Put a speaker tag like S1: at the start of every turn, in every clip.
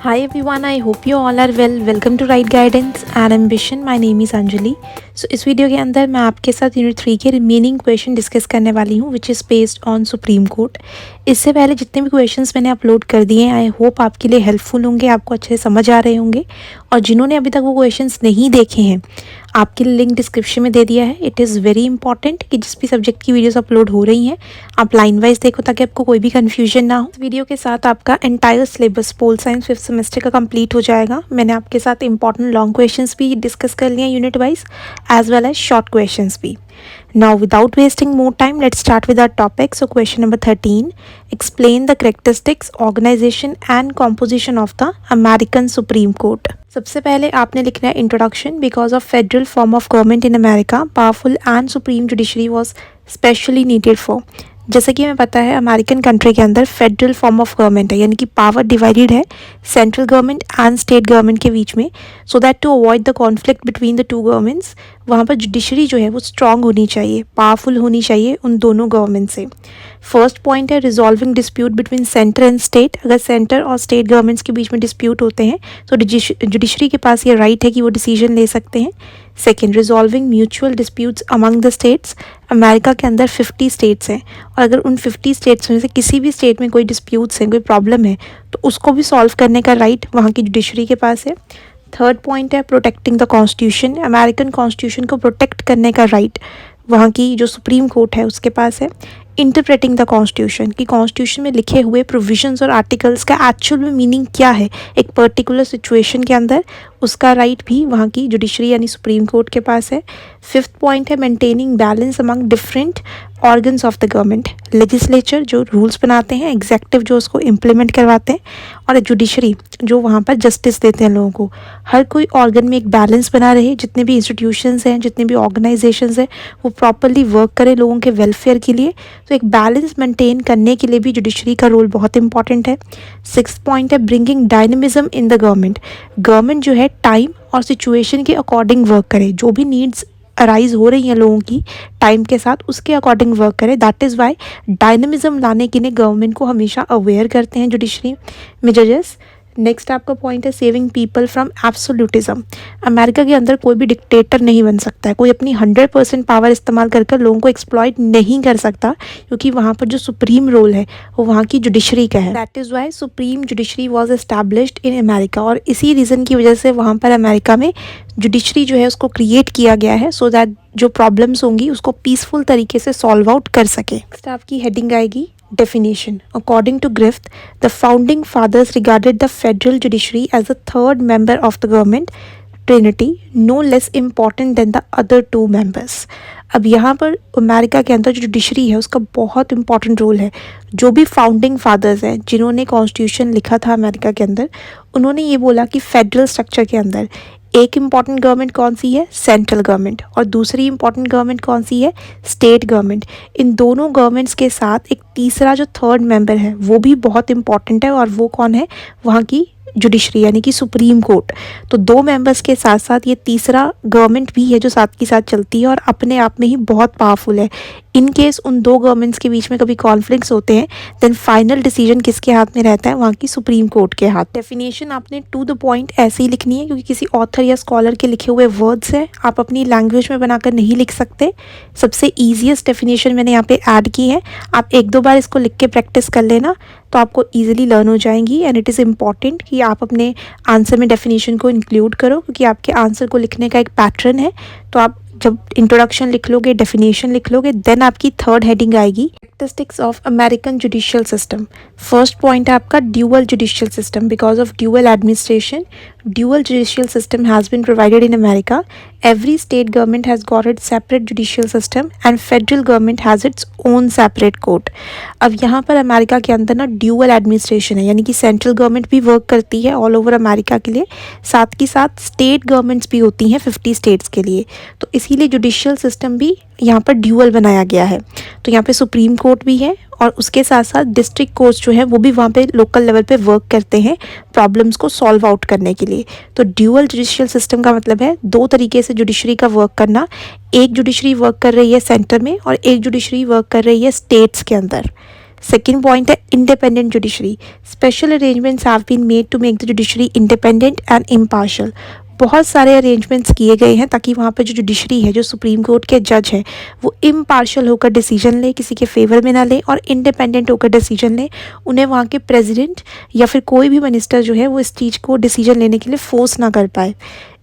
S1: Hi everyone, I hope you all are well. Welcome to Right Guidance and Ambition. My name is Anjali. So इस video के अंदर मैं आपके साथ unit 3 के रिमेनिंग क्वेश्चन डिस्कस करने वाली हूँ which is based on supreme court. इससे पहले जितने भी क्वेश्चंस मैंने अपलोड कर दिए हैं आई होप आपके लिए हेल्पफुल होंगे, आपको अच्छे से समझ आ रहे होंगे। और जिन्होंने अभी तक वो क्वेश्चंस नहीं देखे हैं आपके लिए लिंक डिस्क्रिप्शन में दे दिया है। इट इज़ वेरी इंपॉर्टेंट कि जिस भी सब्जेक्ट की वीडियोस अपलोड हो रही हैं आप लाइन वाइज देखो ताकि आपको कोई भी कन्फ्यूजन ना हो। इस वीडियो के साथ आपका entire syllabus pol science 5th semester का कंप्लीट हो जाएगा। मैंने आपके साथ इंपॉर्टेंट लॉन्ग क्वेश्चंस भी डिस्कस कर लिए हैं unit wise as well as short questions भी। Now without wasting more time, let's start with our topic. So question number 13, explain the characteristics, organization and composition of the American Supreme Court. सबसे पहले आपने लिखना है introduction. Because of federal form of government in America powerful and supreme judiciary was specially needed for. जैसे कि हमें पता है अमेरिकन कंट्री के अंदर फेडरल फॉर्म ऑफ गवर्नमेंट है, यानी कि पावर डिवाइडेड है central government and state government के बीच में, so that to avoid the conflict between the two governments वहाँ पर जुडिशरी जो है वो स्ट्रांग होनी चाहिए, पावरफुल होनी चाहिए उन दोनों गवर्नमेंट से। फर्स्ट पॉइंट है resolving dispute between centre and state. अगर सेंटर और स्टेट गवर्नमेंट्स के बीच में डिस्प्यूट होते हैं तो जुडिशरी के पास ये राइट है कि वो डिसीजन ले सकते हैं। Second, resolving mutual disputes among the states. America के अंदर 50 स्टेट्स हैं और अगर उन 50 स्टेट्स में से किसी भी स्टेट में कोई डिस्प्यूट्स हैं, कोई प्रॉब्लम है तो उसको भी सॉल्व करने का राइट वहाँ की जुडिशरी के पास है। थर्ड पॉइंट है protecting the constitution. American constitution को प्रोटेक्ट करने का राइट वहाँ की जो सुप्रीम कोर्ट है उसके पास है। इंटरप्रेटिंग द कॉन्स्टिट्यूशन कि कॉन्स्टिट्यूशन में लिखे हुए प्रोविजंस और आर्टिकल्स का एक्चुअल में मीनिंग क्या है एक पर्टिकुलर सिचुएशन के अंदर, उसका राइट भी वहाँ की जुडिशरी यानी सुप्रीम कोर्ट के पास है। फिफ्थ पॉइंट है maintaining balance among different organs of the government. Legislature जो रूल्स बनाते हैं, एग्जेक्टिव जो उसको इम्प्लीमेंट करवाते हैं, और जुडिशरी जो वहाँ पर जस्टिस देते हैं लोगों को। हर कोई ऑर्गन में एक बैलेंस बना रहे, जितने भी इंस्टीट्यूशंस हैं, जितने भी ऑर्गेनाइजेशंस हैं वो प्रॉपरली वर्क करें लोगों के वेलफेयर के लिए। तो एक बैलेंस मेंटेन करने के लिए भी जुडिशरी का रोल बहुत इंपॉर्टेंट है। सिक्स्थ पॉइंट है bringing dynamism in the government. Government जो है टाइम और सिचुएशन के अकॉर्डिंग वर्क करे, जो भी नीड्स अराइज हो रही हैं लोगों की टाइम के साथ उसके अकॉर्डिंग वर्क करें। दैट इज़ वाई डायनेमिज्म लाने के लिए गवर्नमेंट को हमेशा अवेयर करते हैं जुडिशरी में जजेस। नेक्स्ट आपका पॉइंट है saving people from absolutism. America के अंदर कोई भी डिक्टेटर नहीं बन सकता है, कोई अपनी 100% पावर इस्तेमाल कर लोगों को एक्सप्लॉइट नहीं कर सकता, क्योंकि वहाँ पर जो सुप्रीम रोल है वो वहाँ की जुडिशरी का है। That is Y supreme judiciary was established in America. और इसी रीज़न की वजह से वहाँ पर अमेरिका में जुडिशरी जो है उसको क्रिएट किया गया है सो दैट जो प्रॉब्लम्स होंगी उसको पीसफुल तरीके से सॉल्व आउट कर सके। नेक्स्ट आपकी हेडिंग आएगी Definition. According to Griffith, the founding fathers regarded the federal judiciary as the third member of the government trinity, no less important than the other two members. अब यहाँ पर America के अंदर जो जुडिशरी है उसका बहुत इंपॉर्टेंट रोल है। जो भी फाउंडिंग फादर्स हैं जिन्होंने कॉन्स्टिट्यूशन लिखा था अमेरिका के अंदर, उन्होंने ये बोला कि फेडरल स्ट्रक्चर के अंदर एक इम्पॉर्टेंट गवर्नमेंट कौन सी है, सेंट्रल गवर्नमेंट, और दूसरी इम्पॉर्टेंट गवर्नमेंट कौन सी है, स्टेट गवर्नमेंट। इन दोनों गवर्नमेंट्स के साथ एक तीसरा जो थर्ड मेंबर है वो भी बहुत इंपॉर्टेंट है, और वो कौन है, वहाँ की जुडिशरी यानी कि सुप्रीम कोर्ट। तो दो मेंबर्स के साथ साथ ये तीसरा गवर्नमेंट भी है जो साथ के साथ चलती है और अपने आप में ही बहुत पावरफुल है। इन केस उन दो गवर्नमेंट्स के बीच में कभी कॉन्फ्लिक्ट्स होते हैं देन फाइनल डिसीजन किसके हाथ में रहता है, वहाँ की सुप्रीम कोर्ट के हाथ। डेफिनेशन आपने टू द पॉइंट ऐसे ही लिखनी है, क्योंकि किसी ऑथर या स्कॉलर के लिखे हुए वर्ड्स हैं आप अपनी लैंग्वेज में बनाकर नहीं लिख सकते। सबसे ईजिएस्ट डेफिनेशन मैंने यहाँ पे ऐड की है, आप एक दो बार इसको लिख के प्रैक्टिस कर लेना तो आपको ईजिली लर्न हो जाएंगी। एंड इट इज़ इम्पॉर्टेंट कि आप अपने आंसर में डेफिनेशन को इंक्लूड करो, क्योंकि आपके आंसर को लिखने का एक पैटर्न है। तो आप जब इंट्रोडक्शन लिख लोगे, डेफिनेशन लिख लोगे, देन आपकी थर्ड हेडिंग आएगी characteristics of American judicial system. First point है आपका dual judicial system. Because of dual administration, dual judicial system has been provided in America. Every state government has got its separate judicial system and federal government has its own separate court. अब यहाँ पर America के अंदर ना dual administration है, यानी कि central government भी वर्क करती है ऑल ओवर अमेरिका के लिए, साथ ही साथ स्टेट गवर्नमेंट्स भी होती हैं 50 स्टेट्स के लिए। तो इसीलिए जुडिशियल सिस्टम भी यहाँ पर ड्यूअल बनाया गया है। तो यहाँ पे सुप्रीम कोर्ट भी है और उसके साथ साथ डिस्ट्रिक्ट कोर्ट्स जो है वो भी वहाँ पे लोकल लेवल पे वर्क करते हैं प्रॉब्लम्स को सॉल्व आउट करने के लिए। तो ड्यूअल जुडिशियल सिस्टम का मतलब है दो तरीके से जुडिशरी का वर्क करना। एक जुडिशरी वर्क कर रही है सेंटर में और एक जुडिशरी वर्क कर रही है स्टेट्स के अंदर। सेकेंड पॉइंट है independent judiciary, special arrangements have been made to make the judiciary independent and impartial. बहुत सारे अरेंजमेंट्स किए गए हैं ताकि वहाँ पे जो जुडिशरी है, जो सुप्रीम कोर्ट के जज हैं, वो इम्पार्शियल होकर डिसीजन ले, किसी के फेवर में ना ले और इंडिपेंडेंट होकर डिसीजन ले। उन्हें वहाँ के प्रेसिडेंट या फिर कोई भी मिनिस्टर जो है वो इस चीज़ को डिसीजन लेने के लिए फोर्स ना कर पाए।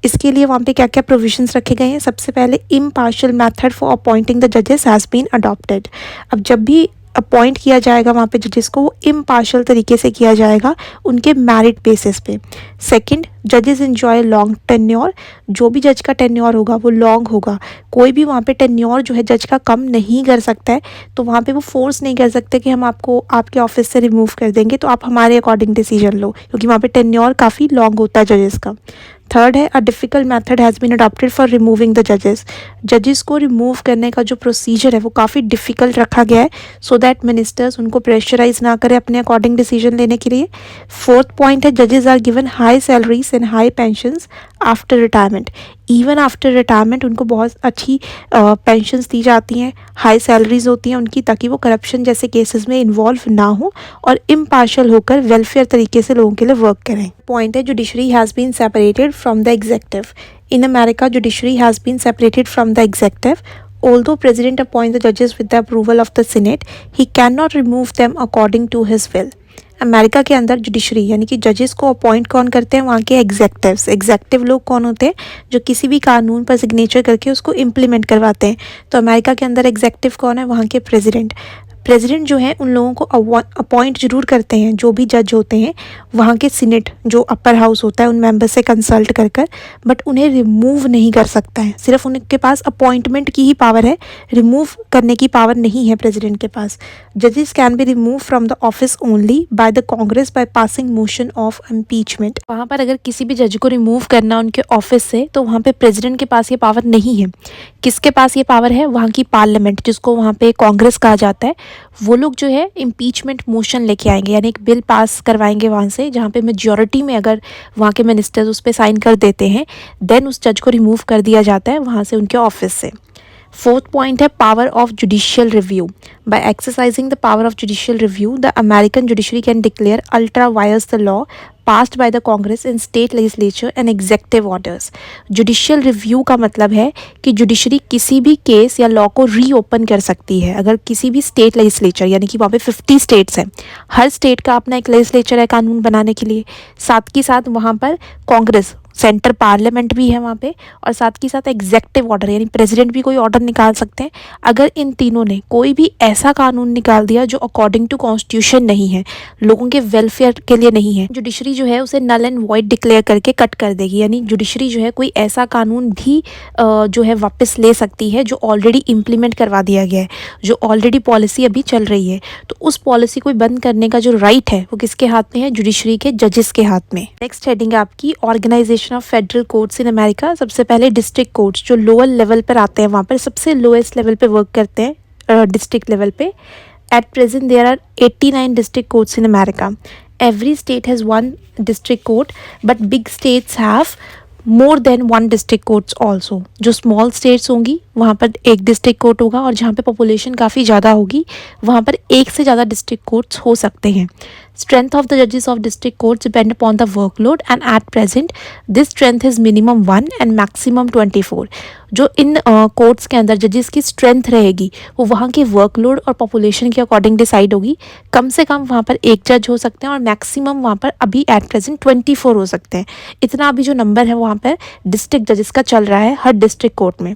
S1: इसके लिए वहाँ पे क्या क्या प्रोविजंस रखे गए हैं? सबसे पहले impartial method for appointing the जजेस हैज़ बीन अडॉप्टेड। अब जब भी अपॉइंट किया जाएगा वहाँ पे जजेस को, वो इम्पार्शियल तरीके से किया जाएगा, उनके मेरिट बेसिस पे। सेकंड, जजेस एंजॉय लॉन्ग टेन्योर, जो भी जज का टेन्योर होगा वो लॉन्ग होगा। कोई भी वहाँ पे टेन्योर जो है जज का कम नहीं कर सकता है, तो वहाँ पे वो फोर्स नहीं कर सकते कि हम आपको आपके ऑफिस से रिमूव कर देंगे तो आप हमारे अकॉर्डिंग डिसीजन लो, क्योंकि वहाँ पे टेन्योर काफ़ी लॉन्ग होता है जजेस का। थर्ड है, a difficult method has been adopted for removing the जजेस। जजेस को रिमूव करने का जो प्रोसीजर है वो काफ़ी डिफ़िकल्ट रखा गया है, सो दैट मिनिस्टर्स उनको प्रेशराइज ना करें अपने अकॉर्डिंग डिसीजन लेने के लिए। फोर्थ पॉइंट है, जजेस are given high salaries and high pensions after retirement. Even after retirement उनको बहुत अच्छी पेंशंस दी जाती हैं, हाई सैलरीज होती हैं उनकी, ताकि वो करप्शन जैसे केसेस में इन्वॉल्व ना हो और इम्पार्शियल होकर वेलफेयर तरीके से लोगों के लिए वर्क करें। पॉइंट है, judiciary has been separated from the executive. In America judiciary has been separated from the executive. Although President appoints the judges with the approval of the Senate, he cannot remove them according to his will. America के अंदर judiciary यानी कि जजेस को appoint कौन करते हैं? वहाँ के एग्जेक्टिव्स। एग्जेक्टिव लोग कौन होते हैं? जो किसी भी कानून पर सिग्नेचर करके उसको इम्प्लीमेंट करवाते हैं। तो अमेरिका के अंदर एग्जेक्टिव कौन है? वहाँ के प्रेसिडेंट। प्रेसिडेंट जो है उन लोगों को अपॉइंट जरूर करते हैं, जो भी जज होते हैं वहाँ के सीनेट जो अपर हाउस होता है उन मेंबर से कंसल्ट कर कर, बट उन्हें रिमूव नहीं कर सकता है। सिर्फ उनके पास अपॉइंटमेंट की ही पावर है, रिमूव करने की पावर नहीं है प्रेसिडेंट के पास। जजेस can be remove from the office only by the Congress by passing motion of impeachment. वहाँ पर अगर किसी भी जज को रिमूव करना उनके ऑफिस से, तो वहाँ पे प्रेसिडेंट के पास ये पावर नहीं है। किसके पास ये पावर है? वहाँ की पार्लियामेंट, जिसको वहाँ पे कांग्रेस कहा जाता है, वो लोग जो है इम्पीचमेंट मोशन लेके आएंगे, यानी एक बिल पास करवाएंगे वहाँ से, जहाँ पे मेजॉरिटी में अगर वहाँ के मिनिस्टर्स उस पर साइन कर देते हैं, देन उस जज को रिमूव कर दिया जाता है वहाँ से, उनके ऑफिस से। फोर्थ पॉइंट है, power of judicial review. By exercising the power of judicial review, the American judiciary can declare ultra vires the law passed by the Congress and state legislature and executive orders। Judicial review का मतलब है कि judiciary किसी भी case या law को reopen कर सकती है। अगर किसी भी स्टेट लेजिस्लेचर, यानी कि वहाँ पे 50 स्टेट्स हैं, हर स्टेट का अपना एक लेजिस्लेचर है कानून बनाने के लिए, साथ ही साथ वहाँ पर कांग्रेस, सेंटर पार्लियामेंट भी है वहाँ पे, और साथ ही साथ एग्जेक्टिव ऑर्डर यानी प्रेसिडेंट भी कोई ऑर्डर निकाल सकते हैं। अगर इन तीनों ने कोई भी ऐसा कानून निकाल दिया जो अकॉर्डिंग टू कॉन्स्टिट्यूशन नहीं है, लोगों के वेलफेयर के लिए नहीं है, जुडिशरी जो है उसे नल एंड वॉइड डिक्लेयर करके कट कर देगी। यानी जुडिशरी जो है कोई ऐसा कानून भी जो है वापस ले सकती है जो ऑलरेडी इम्प्लीमेंट करवा दिया गया है, जो ऑलरेडी पॉलिसी अभी चल रही है। तो उस पॉलिसी को बंद करने का जो राइट है वो किसके हाथ में है? जुडिशरी के जजेस के हाथ में। नेक्स्ट हेडिंग है आपकी organisation of federal courts in America. सबसे पहले डिस्ट्रिक्ट कोर्ट्स जो लोअर लेवल पर आते हैं, वहाँ पर सबसे लोएस्ट लेवल पे वर्क करते हैं, डिस्ट्रिक्ट लेवल पे। At present there are 89 district courts in America. Every state has one district court, but big states have more than one district courts also. जो स्मॉल स्टेट्स होंगी वहाँ पर एक district court होगा, और जहाँ पे पॉपुलेशन काफ़ी ज़्यादा होगी वहाँ पर एक से ज़्यादा डिस्ट्रिक्ट कोर्ट्स हो सकते हैं। Strength of the judges of district courts depend upon the workload, and at present this strength is minimum 1 and maximum 24। जो इन कोर्ट्स के अंदर जजेस की स्ट्रेंथ रहेगी वो वहाँ के वर्कलोड और पॉपुलेशन के अकॉर्डिंग डिसाइड होगी। कम से कम वहाँ पर एक जज हो सकते हैं और मैक्सिमम वहाँ पर अभी एट प्रेजेंट 24 हो सकते हैं। इतना अभी जो नंबर है वहाँ पर डिस्ट्रिक्ट जजेस का चल रहा है हर डिस्ट्रिक्ट कोर्ट में।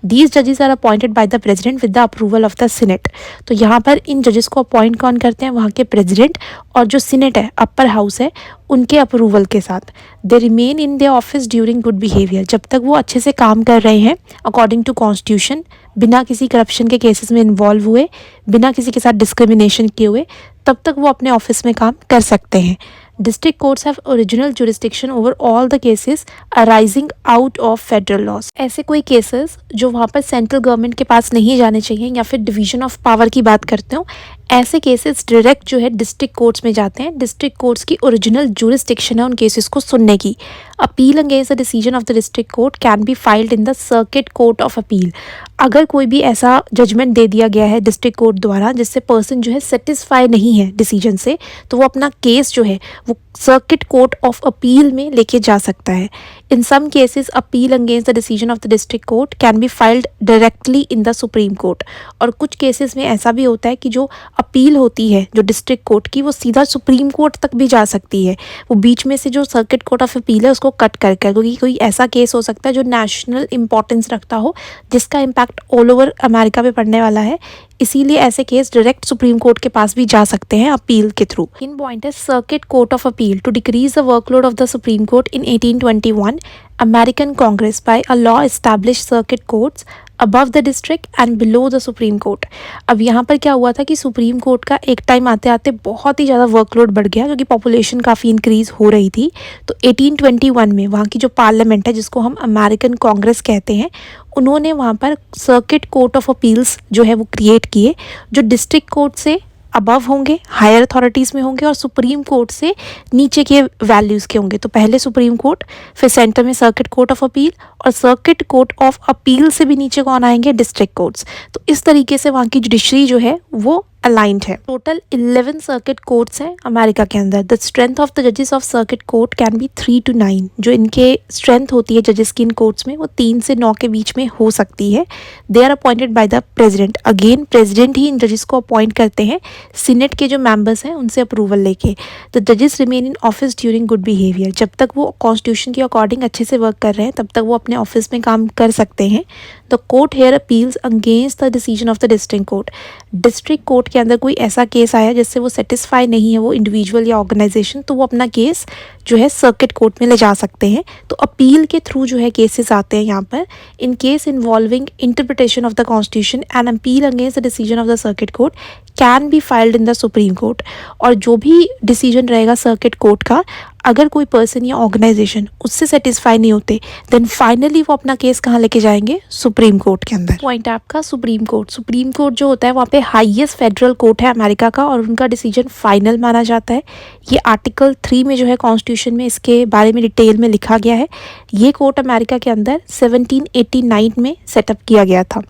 S1: दीज जजेस are appointed by the president with the approval of the Senate. तो यहाँ पर इन जजेस को अपॉइंट कौन करते हैं? वहाँ के प्रेसिडेंट और जो सीनेट है, अपर हाउस है, उनके अप्रूवल के साथ। They remain in their office during good behaviour. जब तक वो अच्छे से काम कर रहे हैं अकॉर्डिंग टू कॉन्स्टिट्यूशन, बिना किसी करप्शन के केसेस में इन्वॉल्व हुए, बिना किसी के साथ डिस्क्रिमिनेशन किए हुए, तब तक वो अपने ऑफिस में काम कर सकते हैं। District courts have original jurisdiction over all the cases arising out of federal laws. ऐसे कोई केसेस जो वहाँ पर सेंट्रल गवर्नमेंट के पास नहीं जाने चाहिए या फिर डिवीजन ऑफ पावर की बात करते हो, ऐसे केसेस डायरेक्ट जो है डिस्ट्रिक्ट कोर्ट्स में जाते हैं। डिस्ट्रिक्ट कोर्ट्स की ओरिजिनल जुरिस्डिक्शन है उन केसेस को सुनने की। Appeal against the decision of the district court can be filed in the circuit court of appeal. अगर कोई भी ऐसा जजमेंट दे दिया गया है डिस्ट्रिक्ट कोर्ट द्वारा जिससे पर्सन जो है सेटिस्फाई नहीं है डिसीजन से, तो वो अपना केस जो है वो सर्किट कोर्ट ऑफ अपील में लेके जा सकता है। In some cases appeal against the decision of the district court can be filed directly in the supreme court. और कुछ केसेस में ऐसा भी होता है कि जो अपील होती है जो डिस्ट्रिक्ट कोर्ट की, वो सीधा सुप्रीम कोर्ट तक भी जा सकती है। वो बीच में से जो सर्किट कोर्ट ऑफ अपील है उसको कट कर कर, क्योंकि कोई ऐसा केस हो सकता है जो नेशनल इंपॉर्टेंस रखता हो, जिसका इम्पैक्ट ऑल ओवर अमेरिका पे पड़ने वाला है। इसीलिए ऐसे केस डायरेक्ट सुप्रीम कोर्ट के पास भी जा सकते हैं अपील के थ्रू। इन पॉइंट है circuit court of appeal to decrease the workload of the supreme Court in 1821 American Congress by a law establish circuit courts above the district and below the supreme court. अब यहाँ पर क्या हुआ था कि सुप्रीम कोर्ट का एक time आते आते बहुत ही ज़्यादा वर्कलोड बढ़ गया, क्योंकि पॉपुलेशन काफ़ी इंक्रीज़ हो रही थी। तो 1821 में वहाँ की जो पार्लियामेंट है, जिसको हम अमेरिकन कांग्रेस कहते हैं, उन्होंने वहाँ पर सर्किट कोर्ट ऑफ अपील्स जो है वो क्रिएट किए, जो डिस्ट्रिक्ट कोर्ट से अबव होंगे, हायर अथॉरिटीज़ में होंगे, और सुप्रीम कोर्ट से नीचे के वैल्यूज़ के होंगे। तो पहले सुप्रीम कोर्ट, फिर सेंटर में सर्किट कोर्ट ऑफ अपील, और सर्किट कोर्ट ऑफ अपील से भी नीचे कौन आएंगे, डिस्ट्रिक्ट कोर्ट्स। तो इस तरीके से वहाँ की जुडिशरी जो है वो अलाइंड है। टोटल 11 सर्किट कोर्ट्स हैं अमेरिका के अंदर। द स्ट्रेंथ ऑफ द जजेस of circuit court can B 3 to 9। जो इनके स्ट्रेंथ होती है जजेस की इन कोर्ट्स में, वो 3 से 9 के बीच में हो सकती है। They are appointed by the president. Again president ही इन जजेस को अपॉइंट करते हैं, सीनेट के जो मेंबर्स हैं उनसे अप्रूवल लेके। द जजेस remain in office during good behaviour. जब तक वो कॉन्स्टिट्यूशन के अकॉर्डिंग अच्छे से वर्क कर रहे हैं तब तक वो अपने ऑफिस में काम कर सकते हैं। The court hear appeals against the decision of the district court. District court के अंदर कोई ऐसा केस आया जिससे वो सेटिस्फाई नहीं है, वो इंडिविजुअल या ऑर्गेनाइजेशन, तो वो अपना केस जो है सर्किट कोर्ट में ले जा सकते हैं। तो अपील के थ्रू जो है केसेस आते हैं यहाँ पर। In case involving interpretation of the constitution and appeal against the decision of the circuit court can be filed in the supreme court. और जो भी डिसीजन रहेगा सर्किट कोर्ट का, अगर कोई पर्सन या ऑर्गेनाइजेशन उससे सेटिस्फाई नहीं होते, देन फाइनली वो अपना केस कहाँ लेके जाएंगे, सुप्रीम कोर्ट के अंदर। पॉइंट है आपका सुप्रीम कोर्ट। सुप्रीम कोर्ट जो होता है वहाँ पे हाईएस्ट फेडरल कोर्ट है अमेरिका का, और उनका डिसीजन फाइनल माना जाता है। ये आर्टिकल 3 में जो है कॉन्स्टिट्यूशन में इसके बारे में डिटेल में लिखा गया है। ये कोर्ट अमेरिका के अंदर 1789 में सेटअप किया गया था।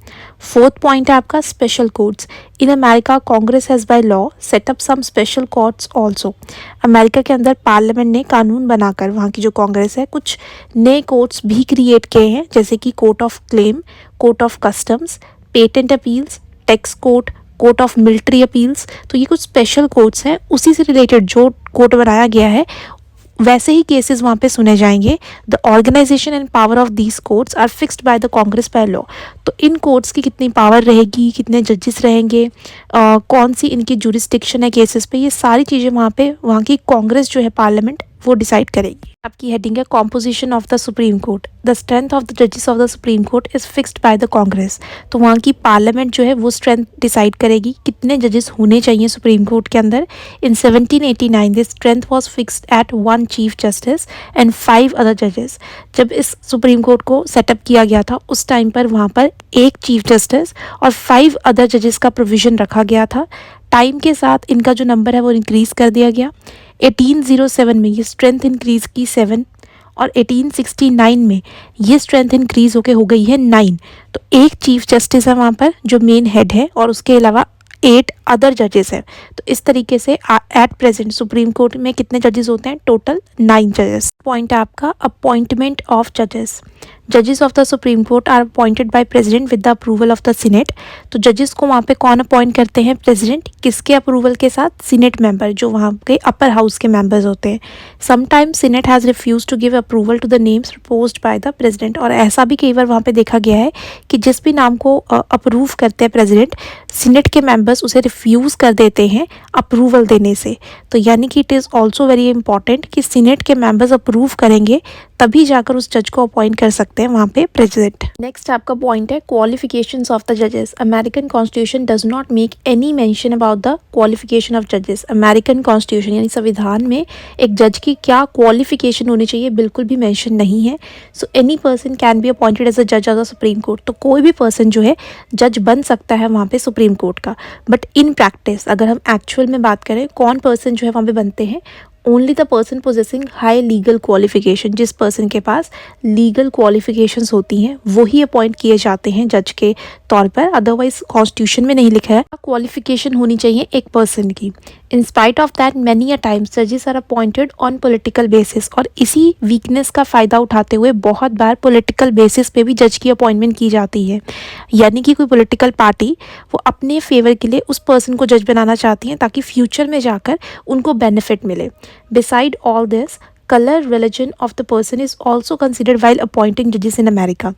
S1: फोर्थ पॉइंट है आपका special courts. In America Congress has by law set up some special courts also. America के अंदर पार्लियामेंट ने कानून बनाकर, वहाँ की जो कांग्रेस है, कुछ नए कोर्ट्स भी क्रिएट किए हैं, जैसे कि court of claim, court of customs, patent appeals, tax court, court of military appeals. तो ये कुछ स्पेशल कोर्ट्स हैं, उसी से रिलेटेड जो कोर्ट बनाया गया है वैसे ही केसेस वहाँ पे सुने जाएंगे। The organisation and power of these courts are fixed by the Congress by law. तो इन कोर्ट्स की कितनी पावर रहेगी, कितने जजेस रहेंगे, कौन सी इनकी जुरिस्डिक्शन है केसेस पे, ये सारी चीज़ें वहाँ की कांग्रेस जो है पार्लियामेंट वो डिसाइड करेगी। आपकी हेडिंग है composition of the supreme court. The strength of the जजेस of the supreme court is fixed by the Congress. तो वहाँ की पार्लियामेंट जो है वो स्ट्रेंथ डिसाइड करेगी कितने जजेस होने चाहिए सुप्रीम कोर्ट के अंदर। इन 1789 this strength was fixed at 1 chief justice and 5 other जजेस। जब इस सुप्रीम कोर्ट को सेटअप किया गया था उस टाइम पर वहाँ पर 1 चीफ जस्टिस और 5 अदर जजेस का प्रोविज़न रखा गया था। टाइम के साथ इनका जो नंबर है वो इंक्रीज़ कर दिया गया। 1807 में ये स्ट्रेंथ इंक्रीज़ की 7, और 1869 में ये स्ट्रेंथ इंक्रीज़ होके हो गई है 9। तो 1 चीफ जस्टिस है वहाँ पर जो मेन हेड है, और उसके अलावा 8 अदर जजेस हैं। तो इस तरीके से एट प्रेजेंट सुप्रीम कोर्ट में कितने जजेस होते हैं, टोटल 9 जजेस। पॉइंट है आपका अपॉइंटमेंट ऑफ जजेस। जजेस of the supreme court are appointed by president with the approval of the Senate. तो जजेस को वहाँ पे कौन अपॉइंट करते हैं, प्रेसिडेंट, किसके अप्रूवल के साथ, सीनेट मेंबर, जो वहाँ के अपर हाउस के मेंबर्स होते हैं। Sometimes Senate has refuse to give approval to the names proposed by the president. और ऐसा भी कई बार वहाँ पे देखा गया है कि जिस भी नाम को अप्रूव करते हैं प्रेसिडेंट, सीनेट के मेंबर्स उसे रिफ्यूज़ कर देते हैं अप्रूवल देने से। तो यानी कि it is also very important कि सीनेट के मेंबर्स अप्रूव करेंगे तभी जाकर उस जज को अपॉइंट कर सकते सकते हैं वहाँ पे प्रेजेंट। नेक्स्ट आपका पॉइंट है क्वालिफिकेशंस ऑफ द जजेस। American constitution does not make any mention about the qualification of जजेस। अमेरिकन कॉन्स्टिट्यूशन यानी संविधान में एक जज की क्या क्वालिफिकेशन होनी चाहिए बिल्कुल भी मेंशन नहीं है। So any person can be appointed as a जज ऑफ द सुप्रीम कोर्ट। तो कोई भी पर्सन जो है जज बन सकता है वहाँ पे सुप्रीम कोर्ट का। बट इन प्रैक्टिस अगर हम एक्चुअल में बात करें कौन पर्सन जो है वहाँ पे बनते हैं, only the person possessing high legal qualification. जिस पर्सन के पास लीगल क्वालिफिकेशंस होती हैं वही अपॉइंट किए जाते हैं जज के तौर पर। अदरवाइज कॉन्स्टिट्यूशन में नहीं लिखा है क्वालिफिकेशन होनी चाहिए एक पर्सन की। In spite of that many a times जजेस are appointed on political basis. और इसी वीकनेस का फ़ायदा उठाते हुए बहुत बार पॉलिटिकल बेसिस पे भी जज की अपॉइंटमेंट की जाती है। यानी कि कोई पॉलिटिकल पार्टी वो अपने फेवर के लिए उस पर्सन को जज बनाना चाहती हैं ताकि फ्यूचर में जाकर उनको बेनिफिट मिले। Beside all this, color religion of the person is also considered while appointing judges in America.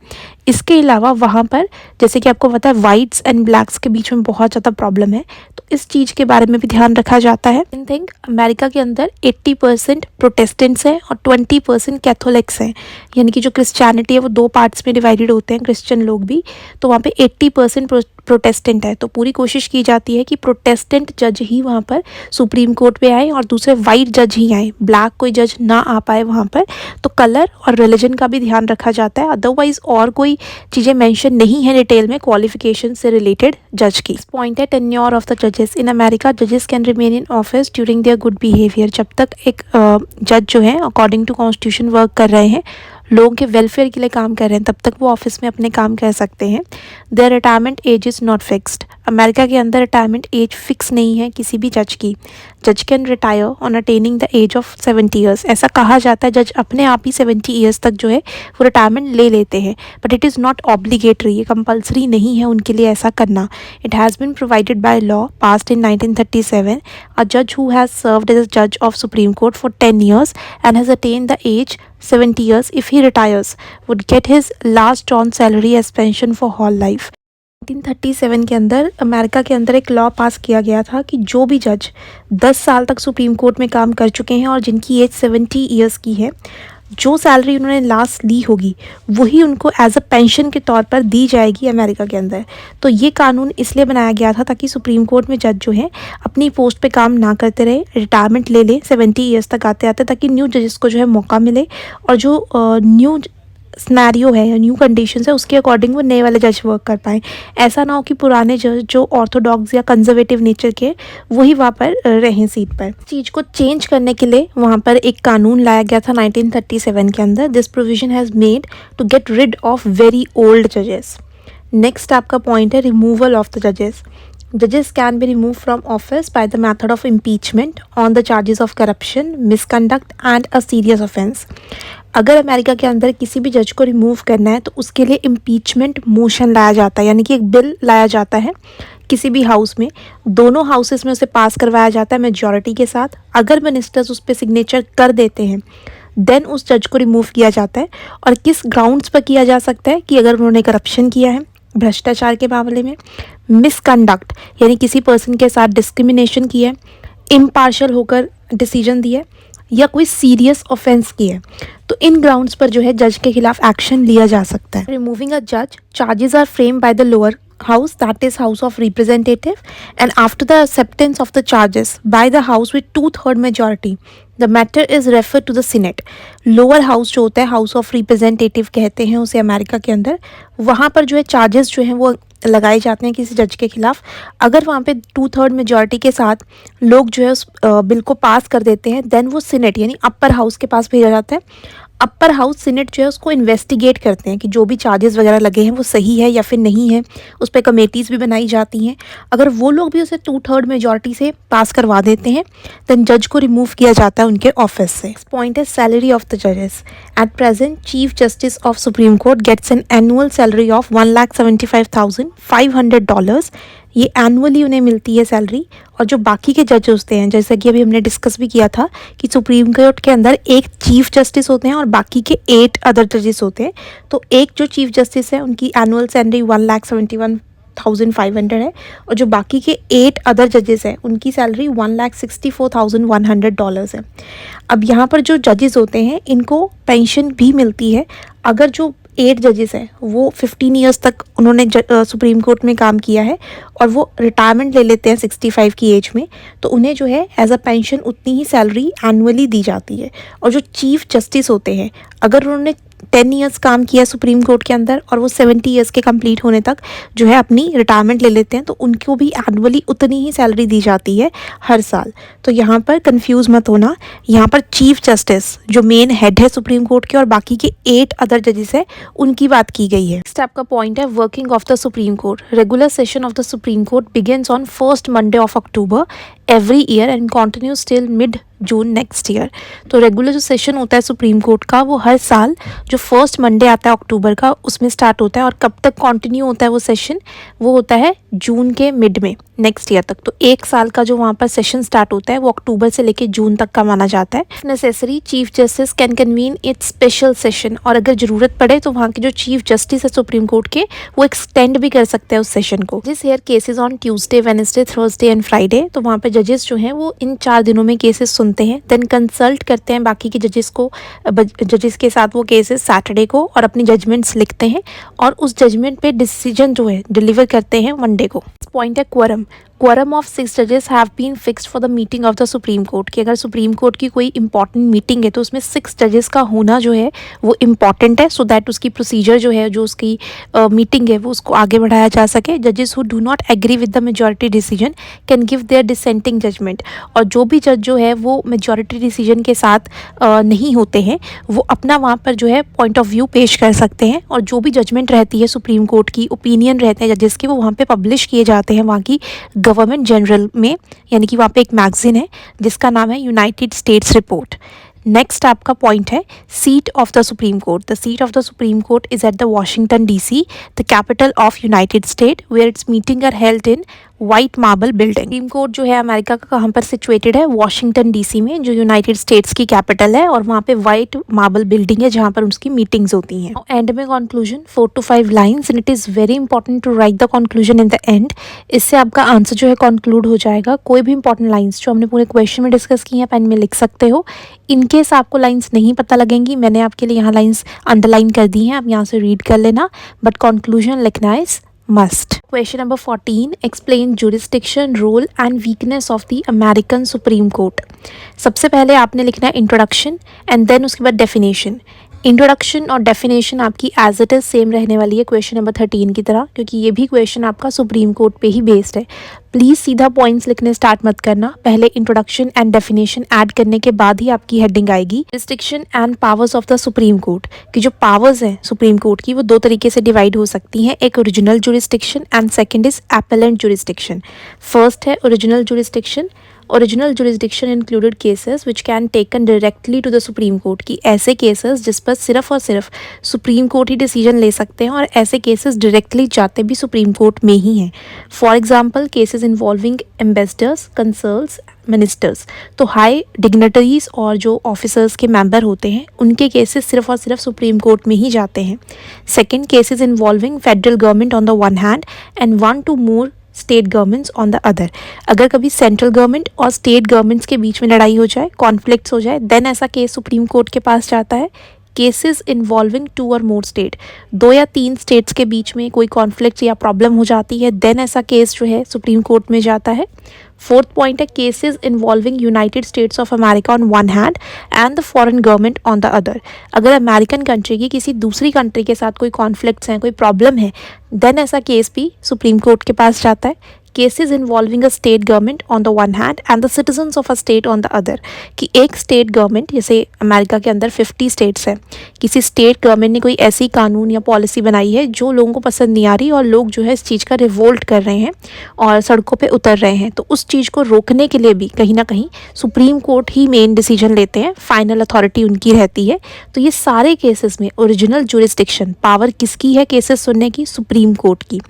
S1: इसके अलावा वहाँ पर जैसे कि आपको पता है वाइट्स एंड ब्लैक्स के बीच में बहुत ज़्यादा प्रॉब्लम है, तो इस चीज़ के बारे में भी ध्यान रखा जाता है। आई थिंक अमेरिका के अंदर 80% प्रोटेस्टेंट्स हैं और 20% कैथोलिक्स हैं। यानी कि जो क्रिश्चियनिटी है वो दो पार्ट्स में डिवाइडेड होते हैं, क्रिश्चियन लोग भी। तो वहाँ पे 80% प्रोटेस्टेंट है। तो पूरी कोशिश की जाती है कि प्रोटेस्टेंट जज ही वहाँ पर सुप्रीम कोर्ट पे आए और दूसरे वाइट जज ही आए, ब्लैक कोई जज ना आ पाए वहाँ पर। तो कलर और रिलीजन का भी ध्यान रखा जाता है। अदरवाइज और कोई चीज़ें मेंशन नहीं है डिटेल में क्वालिफिकेशन से रिलेटेड जज की। पॉइंट है टेन्योर ऑफ द जजेस। इन अमेरिका जजेस can remain in office during their good behaviour. जब तक एक जज जो है अकॉर्डिंग टू कॉन्स्टिट्यूशन वर्क कर रहे हैं, लोगों के वेलफेयर के लिए काम कर रहे हैं, तब तक वो ऑफिस में अपने काम कर सकते हैं। Their retirement age is not fixed. America के अंदर रिटायरमेंट एज फिक्स नहीं है किसी भी जज की। जज can retire on attaining the age of 70 years. ऐसा कहा जाता है जज अपने आप ही 70 ईयर्स तक जो है वो रिटायरमेंट ले लेते हैं। But it is not obligatory, ये कंपल्सरी नहीं है उनके लिए ऐसा करना। It has been provided by law passed in 1937। अ जज who has served as a जज of Supreme court for 10 years and has attained the age 70 years, if he retires, would get his last on salary as pension for whole life. 1937 के अंदर America के अंदर एक law पास किया गया था कि जो भी जज 10 साल तक सुप्रीम कोर्ट में काम कर चुके हैं और जिनकी एज 70 ईयर्स की है, जो सैलरी उन्होंने लास्ट ली होगी वही उनको एज अ पेंशन के तौर पर दी जाएगी अमेरिका के अंदर। तो ये कानून इसलिए बनाया गया था ताकि सुप्रीम कोर्ट में जज जो है अपनी पोस्ट पे काम ना करते रहे, रिटायरमेंट ले ले 70 ईयर्स तक आते आते, ताकि न्यू जजेस को जो है मौका मिले और जो न्यू स्नैरियो है या न्यू कंडीशंस है उसके अकॉर्डिंग वो नए वाले जज वर्क कर पाएँ। ऐसा ना हो कि पुराने जज जो ऑर्थोडॉक्स या कंजर्वेटिव नेचर के वही वहाँ पर रहें सीट पर। चीज़ को चेंज करने के लिए वहाँ पर एक कानून लाया गया था 1937 के अंदर। This provision has made to get rid of very old जजेस। नेक्स्ट आपका पॉइंट है रिमूवल ऑफ द जजेस। Judges can be removed from office by the method of impeachment on the charges of corruption, misconduct and a serious offense. अगर America के अंदर किसी भी जज को रिमूव करना है तो उसके लिए इम्पीचमेंट मोशन लाया जाता है, यानी कि एक बिल लाया जाता है किसी भी हाउस में, दोनों हाउसेस में उसे पास करवाया जाता है मेजॉरिटी के साथ। अगर मिनिस्टर्स उस पर सिग्नेचर कर देते हैं देन उस जज को रिमूव किया जाता है। और किस ग्राउंड्स पर किया जा सकता है कि अगर उन्होंने करप्शन किया है, भ्रष्टाचार के मामले में, मिसकंडक्ट यानी किसी पर्सन के साथ डिस्क्रिमिनेशन किया है, इम्पार्शियल होकर डिसीजन दिया है, या कोई सीरियस ऑफेंस किया है, तो इन ग्राउंड्स पर जो है जज के खिलाफ एक्शन लिया जा सकता है। रिमूविंग अ जज charges are framed by the lower house, that is house of representative, and after the acceptance of the charges by the house with 2/3 majority the matter is referred to the senate. lower house जो होता है house of representative कहते हैं उसे America के अंदर, वहाँ पर जो है चार्जेस जो हैं वो लगाए जाते हैं किसी जज के खिलाफ। अगर वहाँ पे 2/3 मेजॉरिटी के साथ लोग जो है उस बिल को पास कर देते हैं देन वो सीनेट यानी अपर हाउस के पास भेजा जाता है। अपर हाउस सीनेट जो है उसको इन्वेस्टिगेट करते हैं कि जो भी चार्जेस वगैरह लगे हैं वो सही है या फिर नहीं है। उस पर कमेटीज़ भी बनाई जाती हैं। अगर वो लोग भी उसे 2/3 मेजॉरिटी से पास करवा देते हैं देन जज को रिमूव किया जाता है उनके ऑफिस से। पॉइंट है सैलरी ऑफ द जजेस। At present chief justice of Supreme Court gets an annual salary of $1,75,500। ये एनुअली उन्हें मिलती है सैलरी। और जो बाकी के जज होते हैं, जैसा कि अभी हमने डिस्कस भी किया था कि सुप्रीम कोर्ट के अंदर एक चीफ जस्टिस होते हैं और बाकी के 8 अदर जजेस होते हैं। तो एक जो चीफ जस्टिस है उनकी एनुअल सैलरी 1,71,500 है और जो बाकी के 8 अदर जजेस हैं उनकी सैलरी $1,64,100 है। अब यहाँ पर जो जजेस होते हैं इनको पेंशन भी मिलती है। अगर जो 8 जजेस हैं वो 15 ईयर्स तक उन्होंने सुप्रीम कोर्ट में काम किया है और वो रिटायरमेंट ले लेते हैं 65 की एज में, तो उन्हें जो है एज अ पेंशन उतनी ही सैलरी एनुअली दी जाती है। और जो चीफ जस्टिस होते हैं, अगर उन्होंने 10 ईयर्स काम किया सुप्रीम कोर्ट के अंदर और वो 70 ईयर्स के कंप्लीट होने तक जो है अपनी रिटायरमेंट ले लेते हैं, तो उनको भी एनुअली उतनी ही सैलरी दी जाती है हर साल। तो यहाँ पर कंफ्यूज मत होना, यहाँ पर चीफ जस्टिस जो मेन हेड है सुप्रीम कोर्ट के और बाकी के 8 अदर जजेस है उनकी बात की गई है। नेक्स्ट आपका पॉइंट है working of the supreme court. Regular session of the supreme court begins on first Monday of October every year and continues till mid June next year. तो रेगुलर जो सेशन होता है सुप्रीम कोर्ट का वो हर साल जो first Monday आता है अक्टूबर का उसमें स्टार्ट होता है और कब तक कंटिन्यू होता है वो सेशन, वो होता है जून के मिड में नेक्स्ट ईयर तक। तो 1 साल का जो वहाँ पर सेशन स्टार्ट होता है वो अक्टूबर से लेकर जून तक का माना जाता है। Necessary chief justice can convene it's special session, और अगर ज़रूरत पड़े तो वहाँ के जो चीफ जस्टिस है सुप्रीम कोर्ट के वो एक्सटेंड भी कर सकते हैं उस सेशन को। जिस hear cases on Tuesday, Wednesday, Thursday and Friday, तो वहाँ पर जजेस जो हैं वो इन 4 दिनों में केसेस सुनते हैं, देन कंसल्ट करते हैं बाकी के जजेस को, जजेस के साथ वो केसेस सैटरडे को और अपनी जजमेंट्स लिखते हैं और उस जजमेंट पे डिसीजन जो है डिलीवर करते हैं मंडे को। पॉइंट है क्वोरम। क्वोरम ऑफ 6 जजेस have been fixed for the meeting of the supreme Court, कि अगर सुप्रीम कोर्ट की कोई इंपॉर्टेंट मीटिंग है तो उसमें 6 जजेस का होना जो है वो इम्पॉर्टेंट है, सो दैट उसकी प्रोसीजर जो है, जो उसकी मीटिंग है वो उसको आगे बढ़ाया जा सके। जजेस who do not agree with the majority decision can give their dissenting judgement, और जो भी जज जो है वो मेजॉरिटी डिसीजन के साथ नहीं होते हैं वो अपना वहाँ पर जो है पॉइंट ऑफ व्यू पेश कर सकते हैं, और जो भी जजमेंट रहती है सुप्रीम कोर्ट की, ओपिनियन रहते हैं जजेस के, वो वहाँ पे पब्लिश किए जाते हैं वहाँ की गवर्नमेंट जनरल में, यानी कि वहाँ पे एक मैगजीन है जिसका नाम है यूनाइटेड स्टेट्स रिपोर्ट। नेक्स्ट आपका पॉइंट है seat of the supreme court. The seat of the supreme court is at the Washington DC, the capital of United State, where its meeting are held in white marble building. Supreme court जो है America का कहाँ पर situated है? Washington DC में, जो United states की capital है, और वहाँ पे वाइट मार्बल बिल्डिंग है जहाँ पर उसकी मीटिंग्स होती हैं। एंड में conclusion 4 to 5 lines, and it is very important to write the conclusion in the end. इससे आपका आंसर जो है कंक्लूड हो जाएगा। कोई भी इंपॉर्टेंट लाइन्स जो हमने पूरे क्वेश्चन में डिस्कस की हैं पेन में लिख सकते हो। इनकेस आपको लाइन्स नहीं पता लगेंगी, मैंने आपके लिए यहाँ लाइन्स अंडरलाइन कर दी हैं, आप यहाँ से रीड कर लेना, बट कंक्लूजन लिखना is must. Question number 14, explain jurisdiction, role and weakness of the American Supreme Court. सबसे पहले आपने लिखना है इंट्रोडक्शन एंड देन उसके बाद डेफिनेशन। इंट्रोडक्शन और डेफिनेशन आपकी एज इट इज़ सेम रहने वाली है क्वेश्चन नंबर 13 की तरह, क्योंकि ये भी क्वेश्चन आपका सुप्रीम कोर्ट पे ही बेस्ड है। प्लीज़ सीधा पॉइंट्स लिखने स्टार्ट मत करना, पहले इंट्रोडक्शन एंड डेफिनेशन ऐड करने के बाद ही आपकी हेडिंग आएगी। Restriction and powers of the supreme court की जो पावर्स हैं सुप्रीम कोर्ट की वो 2 तरीके से डिवाइड हो सकती हैं, एक original jurisdiction and second is appellate jurisdiction. First है original jurisdiction. Original jurisdiction included cases which can taken directly to the supreme court, की ऐसे केसेस जिस पर सिर्फ और सिर्फ सुप्रीम कोर्ट ही डिसीजन ले सकते हैं, और ऐसे केसेस डायरेक्टली जाते भी सुप्रीम कोर्ट में ही हैं। For example cases involving ambassadors, consuls, ministers. तो हाई डिग्नेटरीज और जो ऑफिसर्स के मेंबर होते हैं उनके केसेस सिर्फ और सिर्फ सुप्रीम कोर्ट में ही जाते हैं। Second, cases involving federal government on the one hand and 1 to more state governments on the other. अगर कभी सेंट्रल गवर्नमेंट और स्टेट गवर्नमेंट्स के बीच में लड़ाई हो जाए, कॉन्फ्लिक्ट्स हो जाए, देन ऐसा केस सुप्रीम कोर्ट के पास जाता है। Cases involving 2 or more state, 2 या 3 स्टेट्स के बीच में कोई कॉन्फ्लिक्ट या प्रॉब्लम हो जाती है, देन ऐसा केस जो है सुप्रीम कोर्ट में जाता है। फोर्थ पॉइंट है cases involving United states of America on one hand and the foreign government on the other. अगर अमेरिकन कंट्री की किसी दूसरी कंट्री के साथ कोई कॉन्फ्लिक्ट्स हैं, कोई प्रॉब्लम है, देन ऐसा केस भी सुप्रीम कोर्ट के पास जाता है। Cases involving a state government on the one hand and the citizens of a state on the other, कि एक स्टेट गवर्नमेंट, जैसे अमेरिका के अंदर 50 स्टेट्स हैं, किसी स्टेट गवर्नमेंट ने कोई ऐसी कानून या पॉलिसी बनाई है जो लोगों को पसंद नहीं आ रही और लोग जो है इस चीज़ का रिवोल्ट कर रहे हैं और सड़कों पे उतर रहे हैं, तो उस चीज़ को रोकने के लिए भी कहीं ना कहीं सुप्रीम कोर्ट ही मेन डिसीजन लेते हैं, फाइनल अथॉरिटी उनकी रहती है। तो ये सारे केसेस में ओरिजिनल जुरिस्डिक्शन पावर किसकी है केसेस सुनने की? सुप्रीम कोर्ट की।